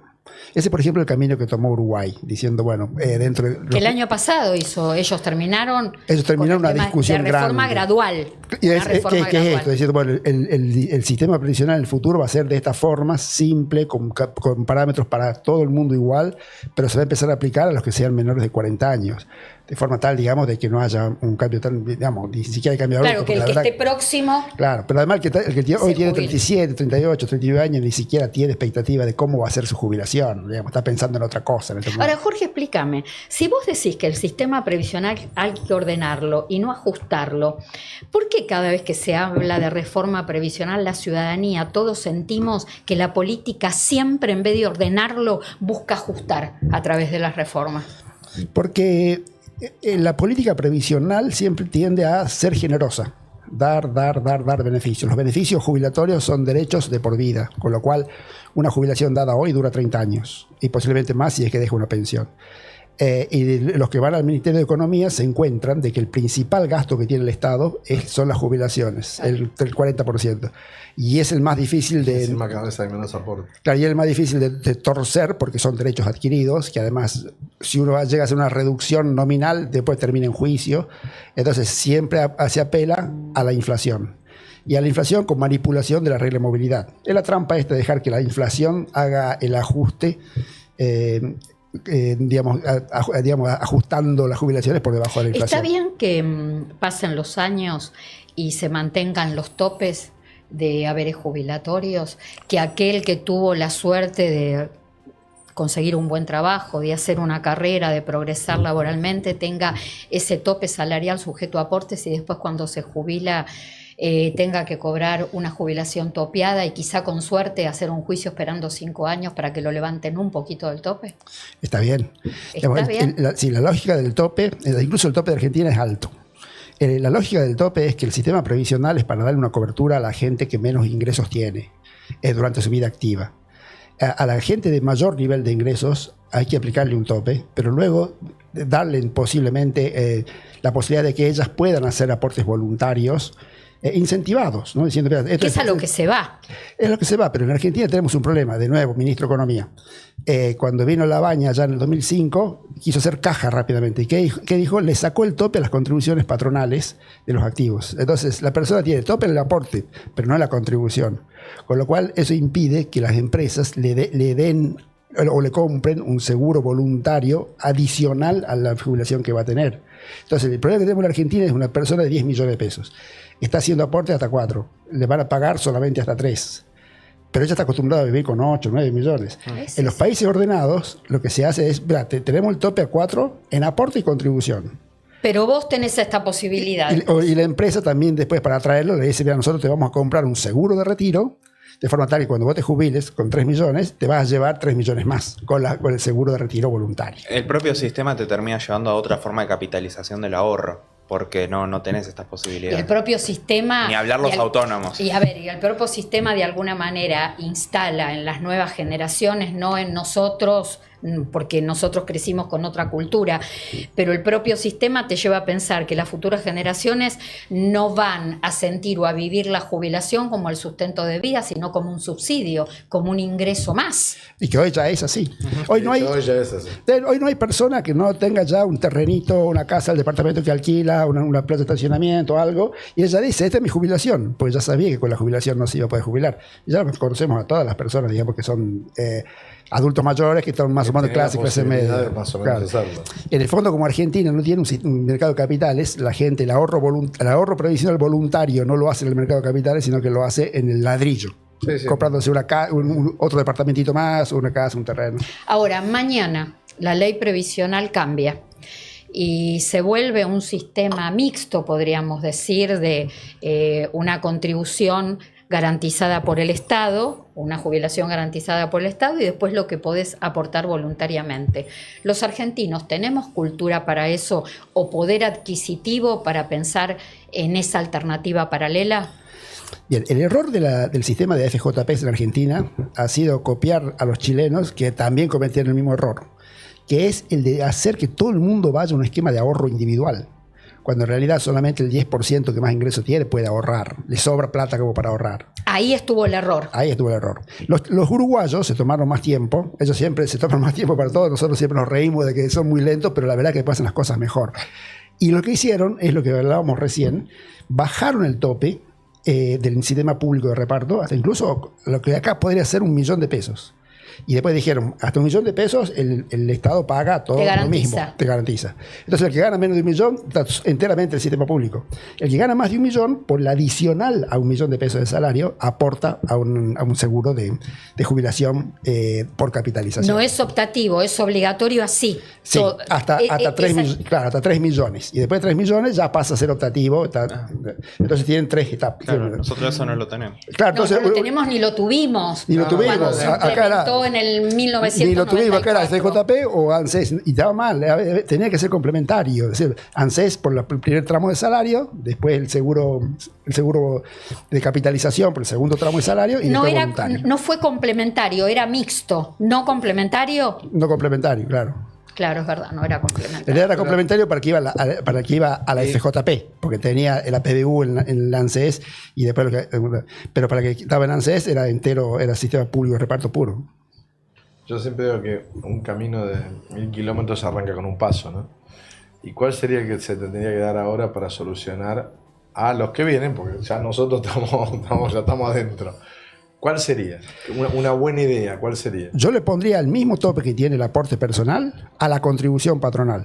Ese, por ejemplo, el camino que tomó Uruguay, diciendo, bueno, dentro de... Que el año pasado ellos terminaron una discusión de reforma grande. gradual. ¿Qué es esto? Diciendo, bueno, el sistema previsional en el futuro va a ser de esta forma, simple, con parámetros para todo el mundo igual, pero se va a empezar a aplicar a los que sean menores de 40 años. De forma tal, digamos, de que no haya un cambio tan, digamos, ni siquiera hay cambio. Claro, que el que esté próximo. Claro, pero además el que hoy tiene 37, 38, 39 años ni siquiera tiene expectativa de cómo va a ser su jubilación, digamos, está pensando en otra cosa. Ahora, Jorge, explícame, si vos decís que el sistema previsional hay que ordenarlo y no ajustarlo, ¿por qué cada vez que se habla de reforma previsional la ciudadanía, todos sentimos que la política siempre, en vez de ordenarlo, busca ajustar a través de las reformas? Porque la política previsional siempre tiende a ser generosa, dar beneficios. Los beneficios jubilatorios son derechos de por vida, con lo cual una jubilación dada hoy dura 30 años y posiblemente más si es que deja una pensión. Y los que van al Ministerio de Economía se encuentran de que el principal gasto que tiene el Estado son las jubilaciones, el 40%. Y es el más difícil de... Encima cada vez hay menos aporte. Claro, y es el más difícil de torcer porque son derechos adquiridos, que además, si uno llega a hacer una reducción nominal, después termina en juicio. Entonces, siempre se apela a la inflación. Y a la inflación con manipulación de la regla de movilidad. Es la trampa esta de dejar que la inflación haga el ajuste, ajustando las jubilaciones por debajo de la inflación. ¿Está bien que pasen los años y se mantengan los topes de haberes jubilatorios? Que aquel que tuvo la suerte de conseguir un buen trabajo, de hacer una carrera, de progresar laboralmente, tenga ese tope salarial sujeto a aportes y después cuando se jubila tenga que cobrar una jubilación topeada y quizá con suerte hacer un juicio esperando 5 años para que lo levanten un poquito del tope? Está bien. ¿Está bien? La lógica del tope, incluso el tope de Argentina es alto. La lógica del tope es que el sistema previsional es para darle una cobertura a la gente que menos ingresos tiene durante su vida activa. A la gente de mayor nivel de ingresos hay que aplicarle un tope, pero luego darle posiblemente la posibilidad de que ellas puedan hacer aportes voluntarios incentivados, ¿no? Diciendo, que es a lo que se va. Es lo que se va, pero en Argentina tenemos un problema, de nuevo, ministro de Economía. Cuando vino Labaña ya en el 2005, quiso hacer caja rápidamente. ¿Y qué dijo? Le sacó el tope a las contribuciones patronales de los activos. Entonces, la persona tiene tope en el aporte, pero no en la contribución. Con lo cual, eso impide que las empresas le den o le compren un seguro voluntario adicional a la jubilación que va a tener. Entonces, el problema que tenemos en Argentina es una persona de 10 millones de pesos. Está haciendo aporte hasta 4. Le van a pagar solamente hasta 3. Pero ella está acostumbrada a vivir con 8, 9 millones. En los países ordenados, lo que se hace es, tenemos el tope a 4 en aporte y contribución. Pero vos tenés esta posibilidad. Y la empresa también después para traerlo le dice, mira, nosotros te vamos a comprar un seguro de retiro, de forma tal que cuando vos te jubiles con 3 millones, te vas a llevar 3 millones más con el seguro de retiro voluntario. El propio sistema te termina llevando a otra forma de capitalización del ahorro, porque no tenés estas posibilidades. Y el propio sistema... Ni hablar los autónomos. Y el propio sistema de alguna manera instala en las nuevas generaciones, no en nosotros, porque nosotros crecimos con otra cultura, pero el propio sistema te lleva a pensar que las futuras generaciones no van a sentir o a vivir la jubilación como el sustento de vida, sino como un subsidio, como un ingreso más. Y que hoy ya es así. Hoy no hay persona que no tenga ya un terrenito, una casa, el departamento que alquila, una plaza de estacionamiento o algo, y ella dice, esta es mi jubilación, pues ya sabía que con la jubilación no se iba a poder jubilar. Ya conocemos a todas las personas, digamos, que son adultos mayores, que están más o menos de clase media. Claro. En el fondo, como Argentina no tiene un mercado de capitales, la gente, el ahorro previsional voluntario no lo hace en el mercado de capitales, sino que lo hace en el ladrillo. Sí. Comprándose otro departamentito más, una casa, un terreno. Ahora, mañana la ley previsional cambia y se vuelve un sistema mixto, podríamos decir, de una contribución garantizada por el Estado, una jubilación garantizada por el Estado y después lo que podés aportar voluntariamente. ¿Los argentinos tenemos cultura para eso o poder adquisitivo para pensar en esa alternativa paralela? Bien, el error del sistema de FJPs en Argentina ha sido copiar a los chilenos, que también cometieron el mismo error, que es el de hacer que todo el mundo vaya a un esquema de ahorro individual, cuando en realidad solamente el 10% que más ingreso tiene puede ahorrar, le sobra plata como para ahorrar. Ahí estuvo el error. Ahí estuvo el error. Los uruguayos se tomaron más tiempo, ellos siempre se toman más tiempo para todo, nosotros siempre nos reímos de que son muy lentos, pero la verdad es que pasan las cosas mejor. Y lo que hicieron es lo que hablábamos recién, bajaron el tope del sistema público de reparto, hasta incluso lo que acá podría ser 1 millón de pesos. Y después dijeron, hasta 1 millón de pesos el Estado paga todo lo mismo. Te garantiza. Entonces el que gana menos de 1 millón está enteramente el sistema público. El que gana más de 1 millón, por la adicional a 1 millón de pesos de salario, aporta a un seguro de jubilación por capitalización. No es optativo, es obligatorio así. Sí, hasta 3 millones. Y después de 3 millones ya pasa a ser optativo. Entonces tienen 3 etapas. Claro, nosotros eso no lo tenemos. Claro, No, entonces, no lo tenemos ni lo tuvimos. Ni lo tuvimos. Cuando se Acá implementó en el 1994. Ni lo tuvimos, acá era CJP o ANSES. Y estaba mal, tenía que ser complementario. Es decir, ANSES por el primer tramo de salario, después el seguro de capitalización por el segundo tramo de salario y después voluntario. No fue complementario, era mixto. ¿No complementario? No complementario, claro. Claro, es verdad, no era complementario. Él era complementario para que iba a la FJP, porque tenía la PBU en la ANSES, y después pero para que estaba en ANSES era entero, era sistema público de reparto puro. Yo siempre digo que un camino de 1000 kilómetros arranca con un paso, ¿no? ¿Y cuál sería el que se tendría que dar ahora para solucionar a los que vienen? Porque ya nosotros ya estamos adentro. ¿Cuál sería? Una buena idea, ¿cuál sería? Yo le pondría el mismo tope que tiene el aporte personal a la contribución patronal,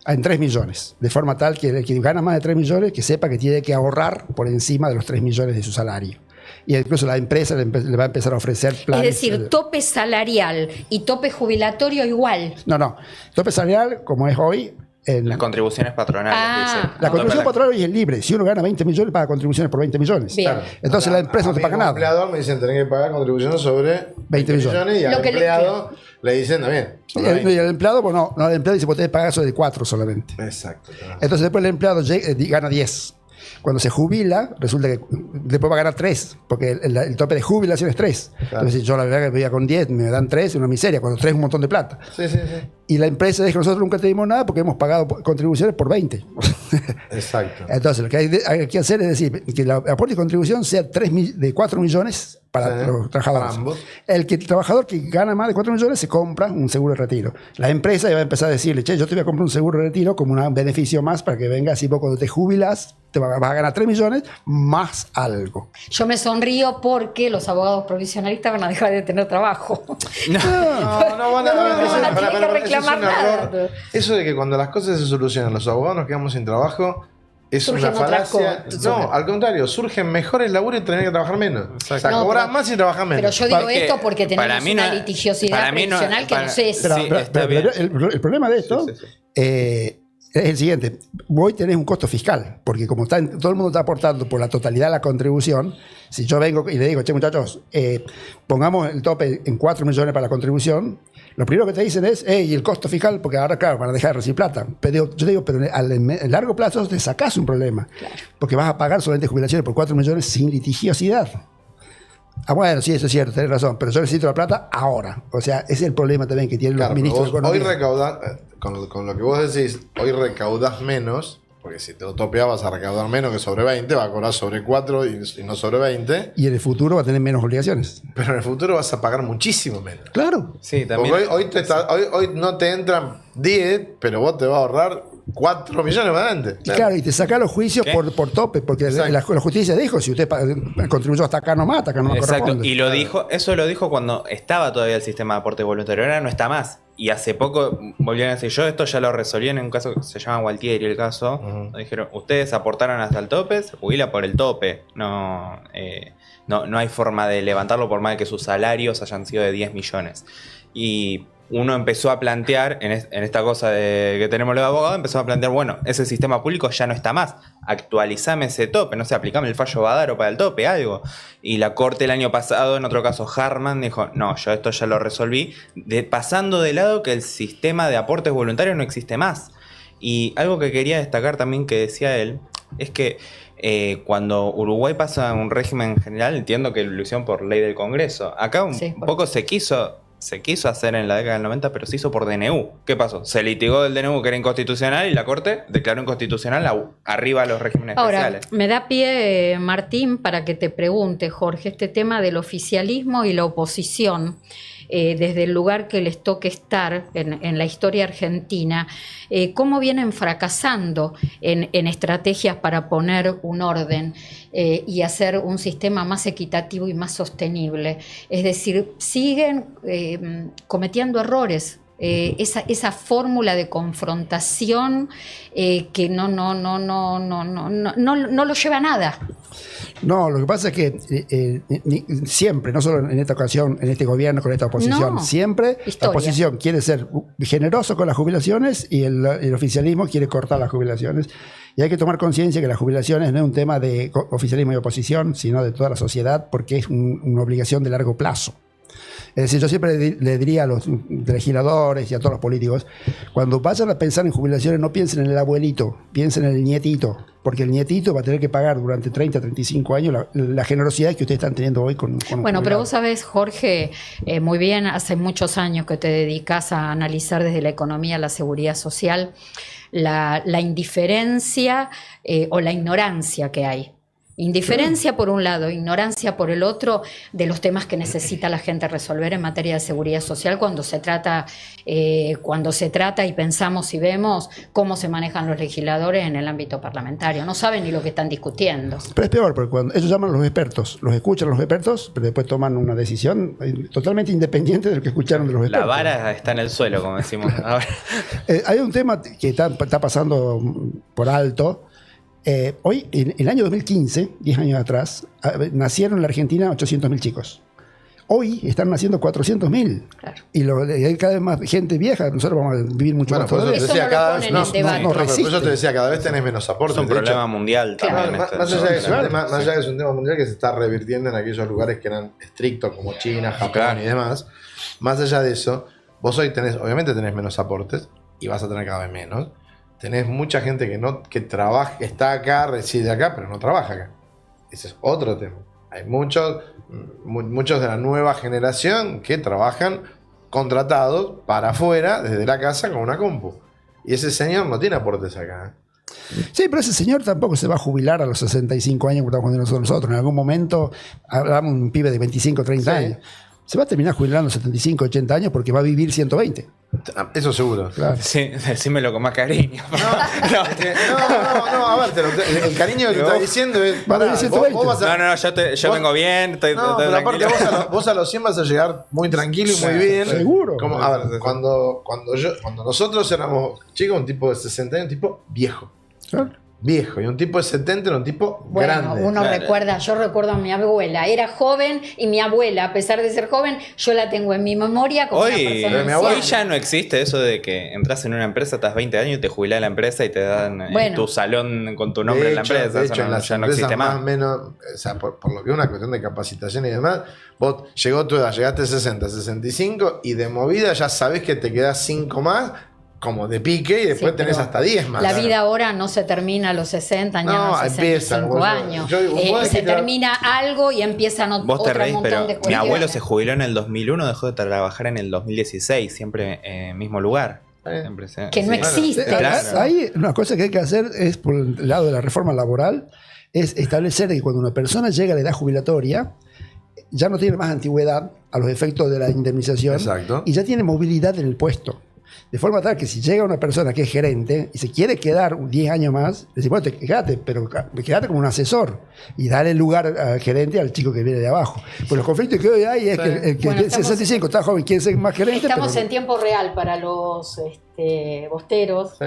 en 3 millones, de forma tal que el que gana más de 3 millones que sepa que tiene que ahorrar por encima de los 3 millones de su salario. Y incluso la empresa le va a empezar a ofrecer planes. Es decir, tope salarial y tope jubilatorio igual. No. Tope salarial, como es hoy. Las contribuciones patronales. La contribución patronal hoy es libre. Si uno gana 20 millones, paga contribuciones por 20 millones. Bien. Claro. Entonces la empresa no te paga nada. Al empleador me dicen, tenés que pagar contribuciones sobre 20 millones y al empleado le dicen también. Y el empleado, bueno, no, el empleado dice, pues tenés que pagar sobre 4 solamente. Exacto. Entonces después el empleado gana 10. Cuando se jubila, resulta que después va a ganar 3, porque el tope de jubilación es 3. Claro. Entonces yo la verdad que vivía con 10, me dan 3, es una miseria, cuando 3 es un montón de plata. Sí. Y la empresa dice que nosotros nunca tenemos nada porque hemos pagado contribuciones por 20. Exacto. Entonces lo que hay que hacer es decir que el aporte de contribución sea de 4 millones para los trabajadores. Ambos. El trabajador que gana más de 4 millones se compra un seguro de retiro. La empresa va a empezar a decirle, che, yo te voy a comprar un seguro de retiro como un beneficio más para que vengas y vos cuando te jubilas te vas a ganar 3 millones más algo. Yo me sonrío porque los abogados provisionalistas van a dejar de tener trabajo. No van a tener que reclamar nada. Eso de que cuando las cosas se solucionan, los abogados nos quedamos sin trabajo, es surgen una falacia. No, al contrario, surgen mejores laburos y tener que trabajar menos. O sea, cobras más y trabajas menos. Pero yo digo esto porque tenemos una litigiosidad previsional que no sé si... Pero el problema de esto es el siguiente. Hoy tenés un costo fiscal, porque como todo el mundo está aportando por la totalidad de la contribución, si yo vengo y le digo, che muchachos, pongamos el tope en 4 millones para la contribución, lo primero que te dicen es, y el costo fiscal, porque ahora, claro, van a dejar de recibir plata. Pero yo digo, pero a largo plazo te sacás un problema, claro, porque vas a pagar solamente jubilaciones por 4 millones sin litigiosidad. Bueno, sí, eso es cierto, tenés razón, pero yo necesito la plata ahora. O sea, ese es el problema también que tienen los ministros de Economía. Hoy recaudás, con lo que vos decís, hoy recaudás menos, porque si te lo topeas vas a recaudar menos que sobre 20, vas a cobrar sobre 4 y no sobre 20. Y en el futuro va a tener menos obligaciones. Pero en el futuro vas a pagar muchísimo menos. Claro. Sí, también. Porque hoy no te entran 10, pero vos te vas a ahorrar 4 millones más adelante. Claro, y te saca los juicios por tope, porque la justicia dijo, si usted contribuyó hasta acá nomás Exacto, corresponde. Y eso lo dijo cuando estaba todavía el sistema de aporte voluntario, ahora no está más. Y hace poco volvieron a decir, yo esto ya lo resolví en un caso que se llama Gualtieri, el caso. Dijeron, ustedes aportaron hasta el tope, se jubila por el tope. No hay forma de levantarlo por más de que sus salarios hayan sido de 10 millones. Y uno empezó a plantear, en esta cosa que tenemos los abogados, empezó a plantear, bueno, ese sistema público ya no está más, actualizame ese tope, no sé, aplicame el fallo Badaro para el tope, algo. Y la Corte el año pasado, en otro caso Harman, dijo, no, yo esto ya lo resolví, pasando de lado que el sistema de aportes voluntarios no existe más. Y algo que quería destacar también que decía él, es que cuando Uruguay pasa a un régimen general, entiendo que lo hicieron por ley del Congreso. Acá un poco se quiso hacer en la década del 90, pero se hizo por DNU. ¿Qué pasó? Se litigó del DNU que era inconstitucional y la Corte declaró inconstitucional arriba a los regímenes especiales. Ahora, me da pie, Martín, para que te pregunte, Jorge, este tema del oficialismo y la oposición. Desde el lugar que les toque estar en la historia argentina, cómo vienen fracasando en estrategias para poner un orden y hacer un sistema más equitativo y más sostenible. Es decir, siguen cometiendo errores. Esa fórmula de confrontación que no lo lleva a nada. No, lo que pasa es que siempre, no solo en esta ocasión, en este gobierno, con esta oposición, siempre la oposición quiere ser generoso con las jubilaciones y el oficialismo quiere cortar las jubilaciones. Y hay que tomar conciencia que las jubilaciones no es un tema de oficialismo y oposición, sino de toda la sociedad, porque es una obligación de largo plazo. Es decir, yo siempre le diría a los legisladores y a todos los políticos, cuando vayan a pensar en jubilaciones, no piensen en el abuelito, piensen en el nietito, porque el nietito va a tener que pagar durante 30, 35 años la generosidad que ustedes están teniendo hoy con Bueno, pero vos sabés, Jorge, muy bien, hace muchos años que te dedicas a analizar desde la economía la seguridad social, la indiferencia o la ignorancia que hay. Indiferencia por un lado, ignorancia por el otro de los temas que necesita la gente resolver en materia de seguridad social cuando se trata y pensamos y vemos cómo se manejan los legisladores en el ámbito parlamentario. No saben ni lo que están discutiendo. Pero es peor, porque cuando ellos llaman a los expertos, los escuchan los expertos, pero después toman una decisión totalmente independiente de lo que escucharon de los expertos. La vara está en el suelo, como decimos ahora. Hay un tema que está pasando por alto. Hoy, en el año 2015, 10 años atrás, nacieron en la Argentina 800.000 chicos. Hoy están naciendo 400.000. Claro. Y hay cada vez más gente vieja. Nosotros vamos a vivir mucho más todavía. Eso no lo cada ponen vez en el debate. por eso te decía, cada vez tenés menos aportes. Es un problema mundial también. Más allá de que es un tema mundial que se está revirtiendo en aquellos lugares que eran estrictos como China, Japón y demás. Más allá de eso, vos hoy obviamente tenés menos aportes y vas a tener cada vez menos. Tenés mucha gente que trabaja, que está acá, reside acá, pero no trabaja acá. Ese es otro tema. Hay muchos de la nueva generación que trabajan contratados para afuera, desde la casa, con una compu. Y ese señor no tiene aportes acá. Sí, pero ese señor tampoco se va a jubilar a los 65 años como estamos jugando nosotros. En algún momento hablamos de un pibe de 25, 30 años. Se va a terminar jubilando a los 75, 80 años porque va a vivir 120. Eso seguro. Claro. Sí, decímelo con más cariño. No, a ver, el cariño que te estás diciendo es... Yo vengo bien. Pero aparte vos a los 100 vas a llegar muy tranquilo y muy bien. Seguro. A ver, cuando nosotros éramos chicos, un tipo de 60 años, un tipo viejo. Claro. Viejo, y un tipo de 70 era un tipo grande. Yo recuerdo a mi abuela, era joven y mi abuela, a pesar de ser joven, yo la tengo en mi memoria como una persona hoy ya no existe eso de que entras en una empresa, estás 20 años y te jubilás en la empresa y te dan tu salón con tu nombre en la empresa. De hecho, en las ya no existe más o menos, o sea, por lo que es una cuestión de capacitación y demás, vos llegó tu edad, llegaste a 60, 65 y de movida ya sabés que te quedás 5 más como de pique y después tenés hasta 10 más. La vida ahora no se termina a los 60 ni a los 65 años. Se termina algo y empiezan vos te otro reís, montón pero de mi cuestiones. abuelo se jubiló en el 2001, dejó de trabajar en el 2016, siempre en el mismo lugar. Que no existe. Claro. Hay una cosa que hay que hacer, es por el lado de la reforma laboral, es establecer que cuando una persona llega a la edad jubilatoria, ya no tiene más antigüedad a los efectos de la indemnización. Exacto. Y ya tiene movilidad en el puesto. De forma tal que si llega una persona que es gerente y se quiere quedar 10 años más, decir, bueno, quédate, pero quédate como un asesor y dale lugar al gerente al chico que viene de abajo. Pues los conflictos que hoy hay es que el que tiene 65 está joven quiere ser más gerente. Estamos en tiempo real para los bosteros,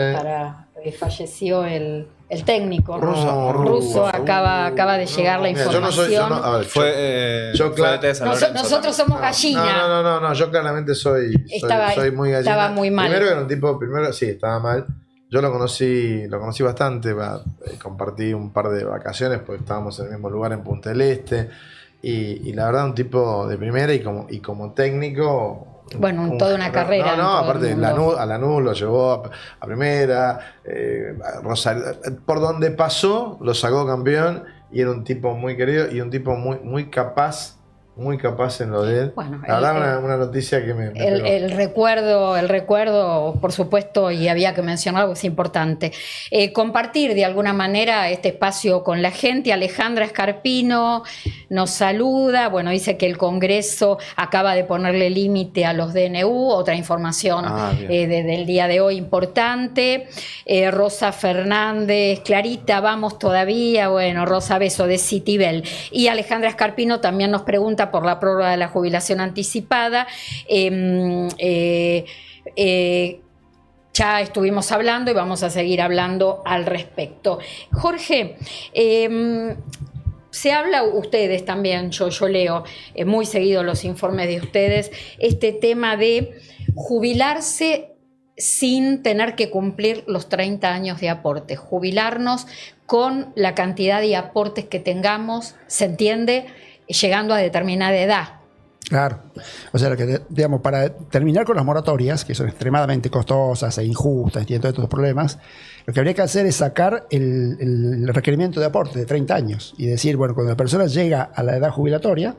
falleció el técnico ruso acaba de llegar la información. Nosotros somos gallina. No, yo claramente soy muy gallina. Estaba muy mal. Primero era un tipo, sí, estaba mal. Yo lo conocí bastante, compartí un par de vacaciones porque estábamos en el mismo lugar en Punta del Este y la verdad un tipo de primera y como técnico Bueno, toda una carrera. No, aparte, a Lanús lo llevó a primera, a Rosario, por donde pasó, lo sacó campeón y era un tipo muy querido y un tipo muy capaz en lo de él. Bueno, la verdad, una noticia que me el recuerdo, por supuesto, y había que mencionarlo, es importante. Compartir de alguna manera este espacio con la gente. Alejandra Escarpino nos saluda, bueno, dice que el Congreso acaba de ponerle límite a los DNU, otra información del día de hoy importante. Rosa Fernández, Clarita, vamos todavía, bueno, Rosa, beso de Citibel. Y Alejandra Escarpino también nos pregunta por la prórroga de la jubilación anticipada. Ya estuvimos hablando y vamos a seguir hablando al respecto. Jorge, se habla, ustedes también, yo leo muy seguido los informes de ustedes, este tema de jubilarse sin tener que cumplir los 30 años de aporte, jubilarnos con la cantidad de aportes que tengamos, ¿se entiende?, llegando a determinada edad. Claro. O sea, que, digamos, para terminar con las moratorias, que son extremadamente costosas e injustas y tienen todos estos problemas, lo que habría que hacer es sacar el requerimiento de aporte de 30 años y decir, bueno, cuando la persona llega a la edad jubilatoria,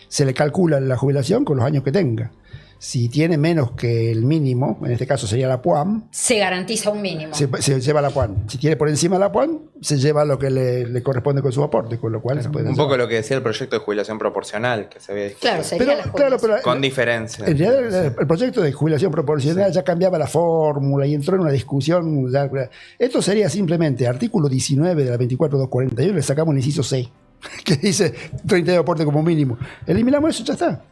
se le calcula la jubilación con los años que tenga. Si tiene menos que el mínimo, en este caso sería la PUAM, se garantiza un mínimo. Se lleva la PUAM. Si tiene por encima la PUAM, se lleva lo que le corresponde con su aporte, con lo cual se puede un poco lo que decía el proyecto de jubilación proporcional que se había discutido. Claro, sería la jubilación. pero con diferencia. En realidad, el proyecto de jubilación proporcional ya cambiaba la fórmula y entró en una discusión. Esto sería simplemente artículo 19 de la 24241, le sacamos el inciso C, que dice 30 de aporte como mínimo. Eliminamos eso, ya está.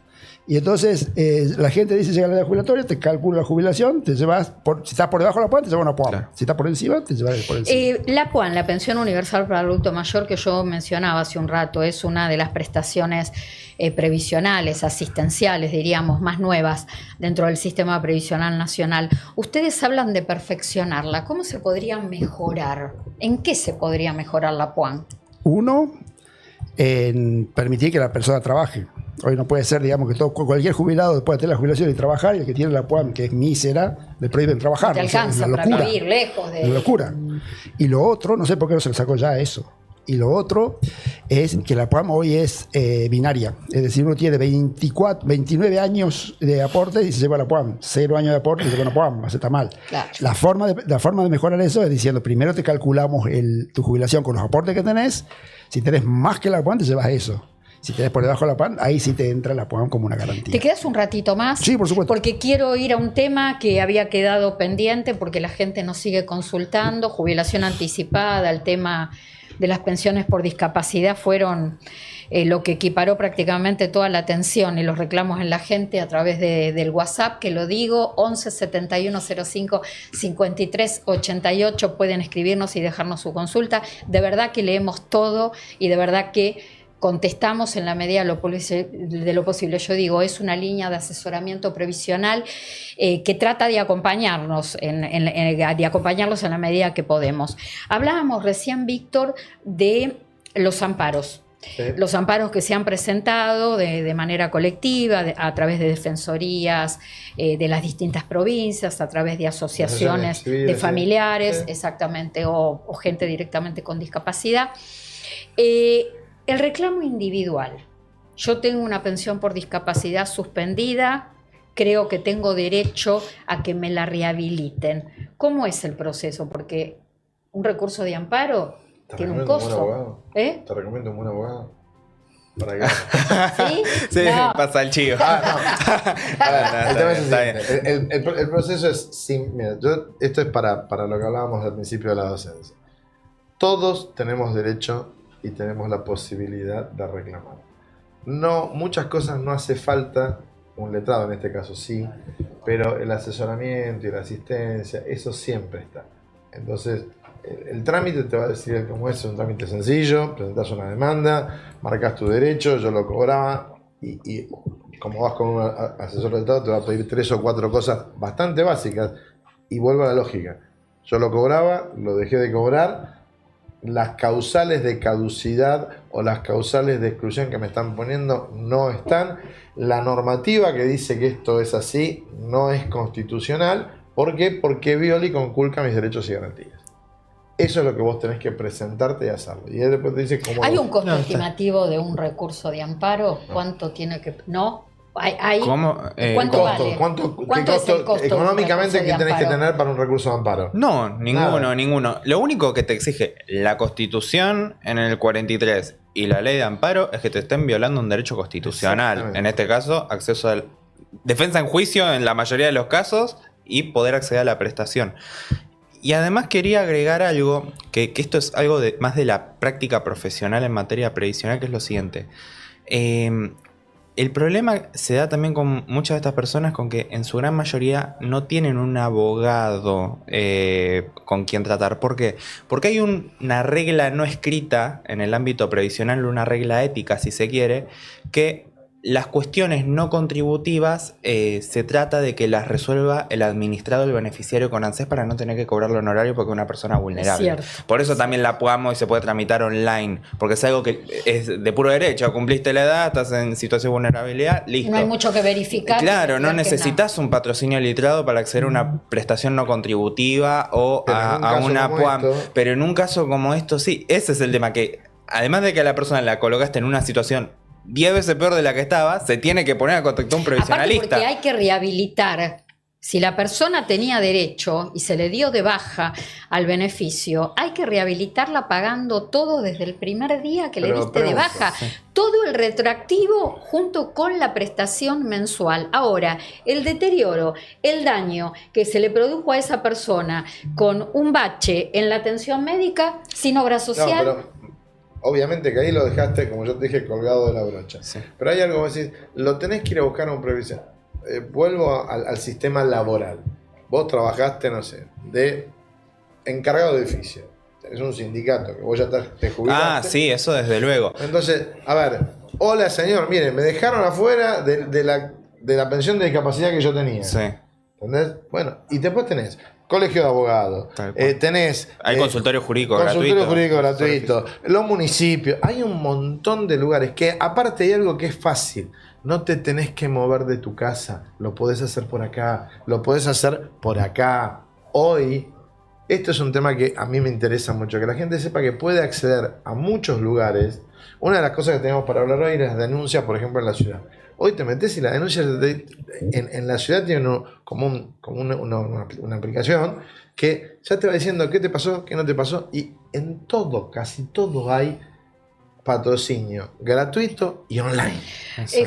Y entonces la gente dice, llega a la edad jubilatoria, te calcula la jubilación, te llevas, si estás por debajo de la PUAN, te llevas una PUAN. Claro. Si estás por encima, te llevas por encima. La PUAN, la Pensión Universal para el Adulto Mayor, que yo mencionaba hace un rato, es una de las prestaciones previsionales, asistenciales, diríamos, más nuevas dentro del sistema previsional nacional. Ustedes hablan de perfeccionarla. ¿Cómo se podría mejorar? ¿En qué se podría mejorar la PUAN? Uno, en permitir que la persona trabaje. Hoy no puede ser, digamos, que cualquier jubilado después de tener la jubilación y trabajar, y el que tiene la PUAM, que es mísera, le prohíben trabajar. No te alcanza para vivir lejos de... Una locura. Y lo otro, no sé por qué no se le sacó ya eso. Y lo otro es que la PUAM hoy es binaria. Es decir, uno tiene 29 años de aporte y se lleva la PUAM. 0 años de aporte y se lleva la PUAM. Eso está mal. Claro. La forma de mejorar eso es diciendo, primero te calculamos tu jubilación con los aportes que tenés. Si tenés más que la PUAM, te llevas eso. Si tenés por debajo de la PUAM, ahí sí te entra la PUAM como una garantía. ¿Te quedas un ratito más? Sí, por supuesto. Porque quiero ir a un tema que había quedado pendiente porque la gente nos sigue consultando. Jubilación anticipada, el tema de las pensiones por discapacidad fueron lo que equiparó prácticamente toda la atención y los reclamos en la gente a través del WhatsApp, que lo digo, 11 71 05 53 88. Pueden escribirnos y dejarnos su consulta. De verdad que leemos todo y de verdad que contestamos en la medida de lo posible. Yo digo, es una línea de asesoramiento previsional que trata de acompañarnos, de acompañarlos en la medida que podemos. Hablábamos recién, Víctor, de los amparos. Sí. Los amparos que se han presentado de manera colectiva, a través de defensorías de las distintas provincias, a través de asociaciones de familiares, sí. Exactamente, o gente directamente con discapacidad. El reclamo individual. Yo tengo una pensión por discapacidad suspendida, creo que tengo derecho a que me la rehabiliten. ¿Cómo es el proceso? Porque un recurso de amparo tiene un costo. Te recomiendo un buen abogado. Para que... ¿Sí? Sí, no. Pasa el chivo. El proceso es... Mira, esto es para lo que hablábamos al principio de la docencia. Todos tenemos derecho y tenemos la posibilidad de reclamar. No, muchas cosas no hace falta, un letrado en este caso sí, pero el asesoramiento y la asistencia, eso siempre está. Entonces, el trámite te va a decir cómo es un trámite sencillo, presentás una demanda, marcas tu derecho, yo lo cobraba, y como vas con un asesor de letrado te va a pedir 3 o 4 cosas bastante básicas, y vuelvo a la lógica. Yo lo cobraba, lo dejé de cobrar, las causales de caducidad o las causales de exclusión que me están poniendo no están. La normativa que dice que esto es así no es constitucional. ¿Por qué? Porque viola y conculca mis derechos y garantías. Eso es lo que vos tenés que presentarte y hacerlo. Y después te dice cómo... ¿Hay un costo estimativo de un recurso de amparo? ¿Cuánto tiene que...? ¿No? ¿Cómo? ¿Cuánto costo, vale? ¿Cuánto es el costo económicamente de un que tenés que amparo? tener para un recurso de amparo? No, Nada. ninguno. Lo único que te exige la Constitución en el 43 y la ley de amparo es que te estén violando un derecho constitucional. Exactamente. En este caso, acceso a defensa en juicio en la mayoría de los casos y poder acceder a la prestación. Y además quería agregar algo, que esto es algo más de la práctica profesional en materia previsional, que es lo siguiente. El problema se da también con muchas de estas personas con que en su gran mayoría no tienen un abogado con quien tratar. ¿Por qué? Porque hay una regla no escrita en el ámbito previsional, una regla ética si se quiere, que las cuestiones no contributivas se trata de que las resuelva el administrado del beneficiario con ANSES para no tener que cobrarlo honorario porque es una persona vulnerable. Es cierto. Por eso también la PUAMO y se puede tramitar online, porque es algo que es de puro derecho. Cumpliste la edad, estás en situación de vulnerabilidad, listo. No hay mucho que verificar. Claro, no que necesitas un patrocinio literado para acceder a una prestación no contributiva o Pero en un a caso una como PUAM. esto- Pero en un caso como esto, sí, ese es el tema, que además de que a la persona la colocaste en una situación 10 veces peor de la que estaba, se tiene que poner a contactar a un Aparte previsionalista. porque hay que rehabilitar. Si la persona tenía derecho y se le dio de baja al beneficio, hay que rehabilitarla pagando todo desde el primer día que le Pero diste de pregunto, baja. Todo el retroactivo junto con la prestación mensual. Ahora, el deterioro, el daño que se le produjo a esa persona con un bache en la atención médica sin obra social. No, pero obviamente que ahí lo dejaste, como yo te dije, colgado de la brocha. Sí. Pero hay algo que decir, lo tenés que ir a buscar a un previsional. Vuelvo al sistema laboral. Vos trabajaste, no sé, de encargado de edificio. Tenés un sindicato que vos ya te jubilaste. Ah, sí, eso desde luego. Entonces, a ver, hola señor, mire, me dejaron afuera de la pensión de discapacidad que yo tenía. Sí. ¿Entendés? Bueno, y después tenés colegio de abogados, Tal cual. tenés... Hay consultorio jurídico consultorio gratuito. jurídico gratuito, los municipios, hay un montón de lugares que aparte hay algo que es fácil, no te tenés que mover de tu casa, lo podés hacer por acá, lo podés hacer por acá. Hoy, esto es un tema que a mí me interesa mucho, que la gente sepa que puede acceder a muchos lugares. Una de las cosas que tenemos para hablar hoy es las denuncias, por ejemplo, en la ciudad. Hoy te metes y las denuncias en la ciudad tienen una aplicación que ya te va diciendo qué te pasó, qué no te pasó, y en todo, casi todo hay patrocinio gratuito y online.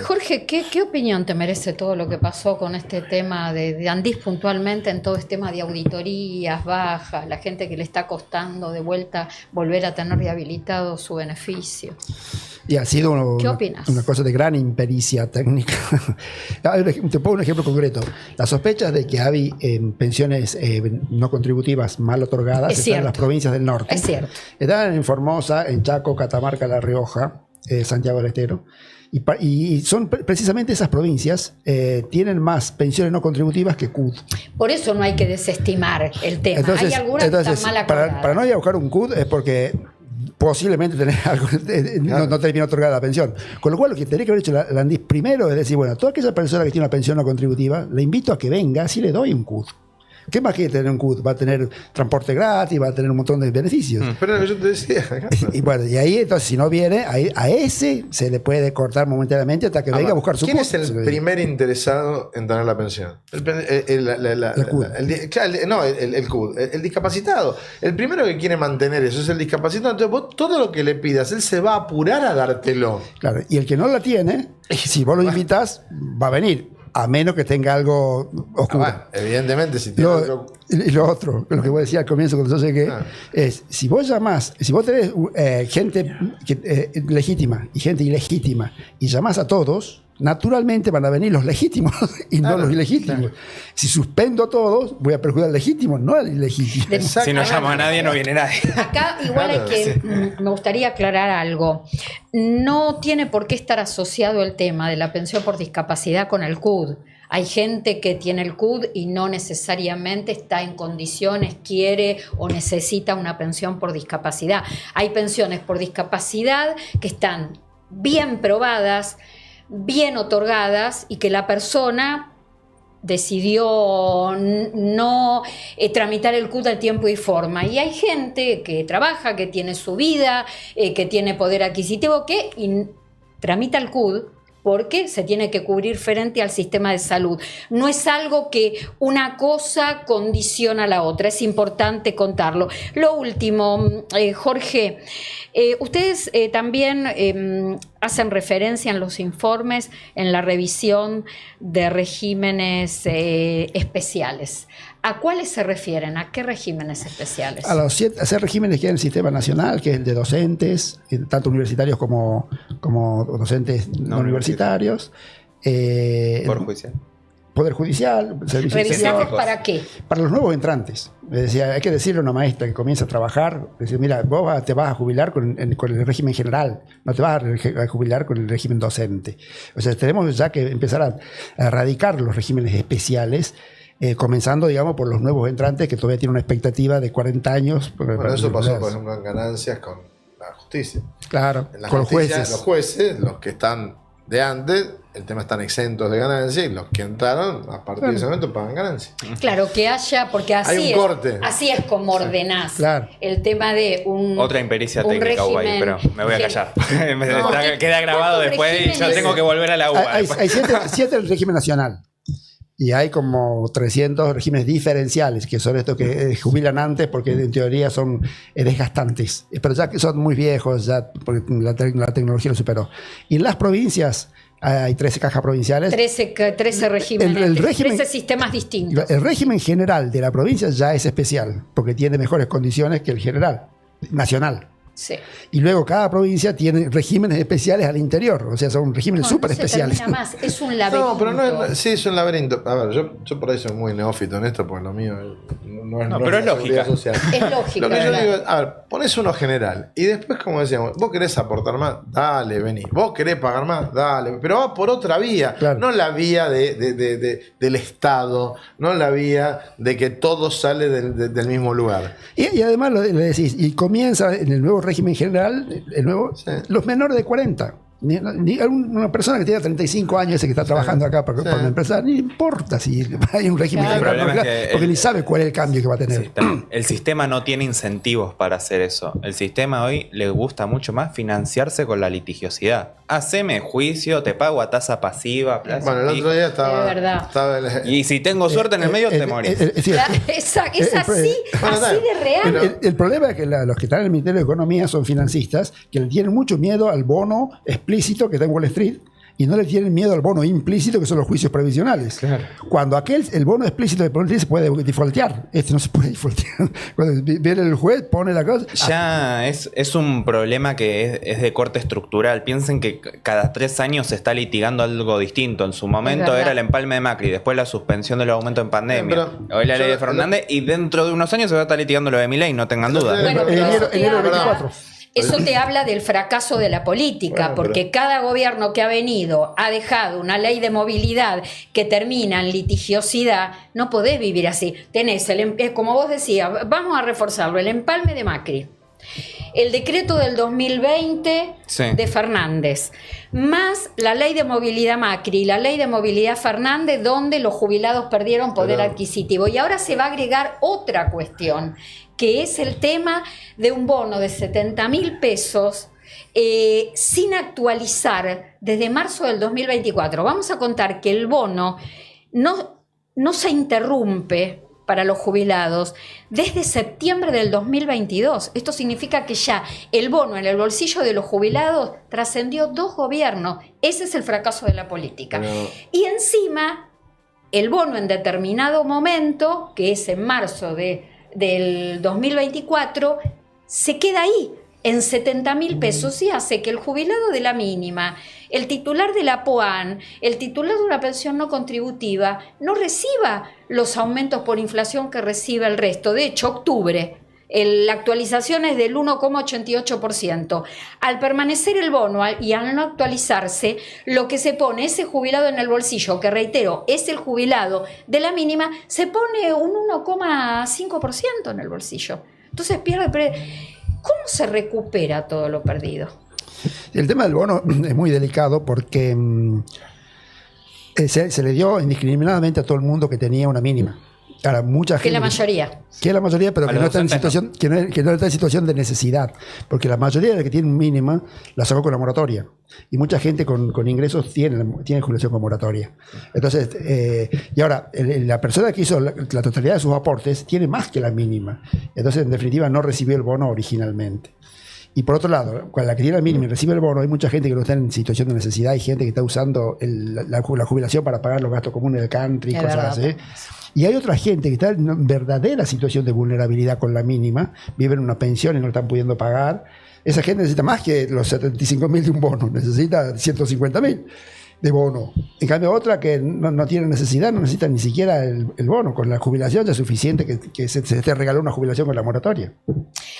Jorge, ¿qué opinión te merece todo lo que pasó con este tema de Andís puntualmente en todo este tema de auditorías bajas, la gente que le está costando de vuelta volver a tener rehabilitado su beneficio? Y ha sido ¿Qué opinas? una cosa de gran impericia técnica. Te pongo un ejemplo concreto. Las sospechas de que hay pensiones no contributivas mal otorgadas Es están en las cierto. provincias del norte. Es cierto. Están en Formosa, en Chaco, Catamarca, La Rioja, Santiago del Estero. Y son precisamente esas provincias tienen más pensiones no contributivas que CUD. Por eso no hay que desestimar el tema. Hay algunas que están mal acordadas. para no ir a buscar un CUD es porque posiblemente tenés algo, no tenés bien otorgada la pensión. Con lo cual, lo que tenés que haber hecho la ANDIS primero es decir, bueno, a toda aquella persona que tiene una pensión no contributiva, le invito a que venga si le doy un CUD. ¿Qué más quiere tener un CUD? Va a tener transporte gratis, va a tener un montón de beneficios. Pero lo que yo te decía, Y bueno, y ahí entonces, si no viene, a ese se le puede cortar momentáneamente hasta que venga a buscar su ¿quién CUD. es el primer interesado en tener la pensión? El CUD. El CUD, el discapacitado. El primero que quiere mantener eso es el discapacitado. Entonces, vos todo lo que le pidas, él se va a apurar a dártelo. Claro, y el que no la tiene, si vos lo invitas, va a venir. A menos que tenga algo oscuro. Bueno, evidentemente, si tiene otro- Y lo otro, lo que vos decías al comienzo cuando yo llegué, es si vos llamás, si vos tenés gente legítima y gente ilegítima y llamás a todos, naturalmente van a venir los legítimos y no los ilegítimos. Si suspendo a todos, voy a perjudicar al legítimo, no al ilegítimo. Si no llamo a nadie, no viene nadie. Acá igual hay que, me gustaría aclarar algo. No tiene por qué estar asociado el tema de la pensión por discapacidad con el CUD. Hay gente que tiene el CUD y no necesariamente está en condiciones, quiere o necesita una pensión por discapacidad. Hay pensiones por discapacidad que están bien probadas, bien otorgadas y que la persona decidió no tramitar el CUD al tiempo y forma. Y hay gente que trabaja, que tiene su vida, que tiene poder adquisitivo, que tramita el CUD porque se tiene que cubrir frente al sistema de salud. No es algo que una cosa condiciona a la otra, es importante contarlo. Lo último, Jorge, ustedes también hacen referencia en los informes en la revisión de regímenes especiales. ¿A cuáles se refieren? ¿A qué regímenes especiales? A los 6 regímenes que hay en el sistema nacional, que es el de docentes, tanto universitarios como docentes no universitarios. Poder judicial. Poder judicial, servicios ¿Revisados para qué? Para los nuevos entrantes. Decía, hay que decirle a una maestra que comienza a trabajar, decir, mira, vos te vas a jubilar con el régimen general, no te vas a jubilar con el régimen docente. O sea, tenemos ya que empezar a erradicar los regímenes especiales, comenzando, digamos, por los nuevos entrantes que todavía tienen una expectativa de 40 años. Bueno, eso pasó, por ejemplo, en ganancias con la justicia. Claro, en la con justicia, los jueces. Los jueces, los que están de antes, el tema están exentos de ganancias y los que entraron, a partir de ese momento, pagan ganancias. Claro, que haya, porque Hay un corte. Así es como ordenás Claro. el tema de un Otra impericia un técnica hubo ahí, régimen pero me voy a callar. No, Queda grabado ¿cuántos después y ya regímenes? tengo que volver a la UBA. Hay 7 del régimen nacional. Y hay como 300 regímenes diferenciales, que son estos que jubilan antes porque en teoría son desgastantes. Pero ya que son muy viejos, ya porque la tecnología lo superó. Y en las provincias hay 13 cajas provinciales. 13 regímenes, El régimen- 13 sistemas distintos. El régimen general de la provincia ya es especial, porque tiene mejores condiciones que el general nacional. Sí. Y luego cada provincia tiene regímenes especiales al interior, o sea, son regímenes súper No se especiales. termina más, es un laberinto. No, pero no es, sí, es un laberinto. A ver, yo por ahí soy muy neófito en esto, porque lo mío no es pero es la lógica. seguridad social. Es lógica. Lo que yo ¿verdad? digo es, a ver, pones uno general y después, como decíamos, vos querés aportar más, dale, vení. Vos querés pagar más, dale. Pero va por otra vía, Claro. no la vía del Estado, no la vía de que todo sale del mismo lugar. Y además le decís, y comienza en el nuevo régimen general, el nuevo, Sí. los menores de 40. Ni una persona que tiene 35 años, ese que está trabajando acá para una empresa, ni importa si hay un régimen Claro. general, El problema es que porque ni sabe cuál es el cambio que va a tener. El sistema no tiene incentivos para hacer eso. El sistema hoy le gusta mucho más financiarse con la litigiosidad. Haceme juicio, te pago a tasa pasiva, plazo Bueno, el otro fijo. día estaba. Es verdad. estaba Y si tengo suerte en el medio, te morís. Es decir, Es el- así, Bueno, así de real. el problema es que los que están en el Ministerio de Economía son financistas que le tienen mucho miedo al bono explícito que está en Wall Street y no le tienen miedo al bono implícito que son los juicios previsionales. Claro. Cuando el bono explícito de Wall Street se puede defaultear, este no se puede defaultear. Cuando viene el juez, pone la cosa. Ya es un problema que es de corte estructural. Piensen que cada 3 años se está litigando algo distinto. En su momento verdad. era el empalme de Macri, después la suspensión del aumento en pandemia. Pero Hoy la ley yo- de Fernández y dentro de unos años se va a estar litigando lo de Milei, no tengan duda. Bueno, pero enero eso te del habla- 24. Eso te habla del fracaso de la política, Bueno, porque cada gobierno que ha venido ha dejado una ley de movilidad que termina en litigiosidad. No podés vivir así. Tenés, como vos decías, vamos a reforzarlo, el empalme de Macri, el decreto del 2020 Sí. de Fernández, más la ley de movilidad Macri y la ley de movilidad Fernández, donde los jubilados perdieron poder Pero- adquisitivo. Y ahora se va a agregar otra cuestión, que es el tema de un bono de 70.000 pesos sin actualizar desde marzo del 2024. Vamos a contar que el bono no se interrumpe para los jubilados desde septiembre del 2022. Esto significa que ya el bono en el bolsillo de los jubilados trascendió 2 gobiernos. Ese es el fracaso de la política. Pero- Y encima, el bono en determinado momento, que es en marzo del 2024, se queda ahí, en 70.000 pesos, y hace que el jubilado de la mínima, el titular de la POAN, el titular de una pensión no contributiva, no reciba los aumentos por inflación que recibe el resto. De hecho, octubre, La actualización es del 1,88%. Al permanecer el bono y al no actualizarse, lo que se pone ese jubilado en el bolsillo, que reitero, es el jubilado de la mínima, se pone un 1,5% en el bolsillo. Entonces pierde. ¿Cómo se recupera todo lo perdido? El tema del bono es muy delicado porque se le dio indiscriminadamente a todo el mundo que tenía una mínima. Ahora, mucha gente, Que la mayoría. Que es la mayoría, pero que no está en situación, que no está en situación de necesidad. Porque la mayoría de los que tienen mínima la sacó con la moratoria. Y mucha gente con ingresos tiene jubilación con moratoria. Entonces, y ahora, la persona que hizo la totalidad de sus aportes tiene más que la mínima. Entonces, en definitiva, no recibió el bono originalmente. Y por otro lado, cuando la que tiene la mínima y recibe el bono, hay mucha gente que no está en situación de necesidad, hay gente que está usando la jubilación para pagar los gastos comunes del country, Es cosas verdad. así. Y hay otra gente que está en verdadera situación de vulnerabilidad con la mínima, viven en una pensión y no la están pudiendo pagar. Esa gente necesita más que los 75.000 de un bono, necesita 150.000 de bono. En cambio, otra que no tiene necesidad, no necesita ni siquiera el bono. Con la jubilación ya es suficiente que se te regaló una jubilación con la moratoria.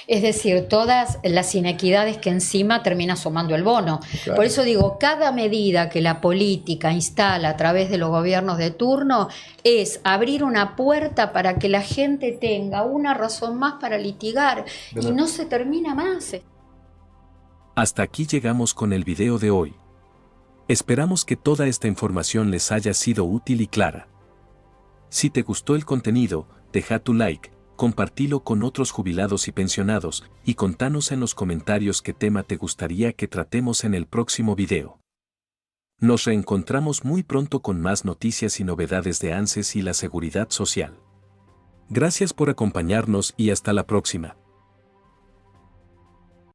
Es decir, todas las inequidades que encima termina sumando el bono. Claro. Por eso digo, cada medida que la política instala a través de los gobiernos de turno es abrir una puerta para que la gente tenga una razón más para litigar y no se termina más. Hasta aquí llegamos con el video de hoy. Esperamos que toda esta información les haya sido útil y clara. Si te gustó el contenido, deja tu like, compartilo con otros jubilados y pensionados, y contanos en los comentarios qué tema te gustaría que tratemos en el próximo video. Nos reencontramos muy pronto con más noticias y novedades de ANSES y la seguridad social. Gracias por acompañarnos y hasta la próxima.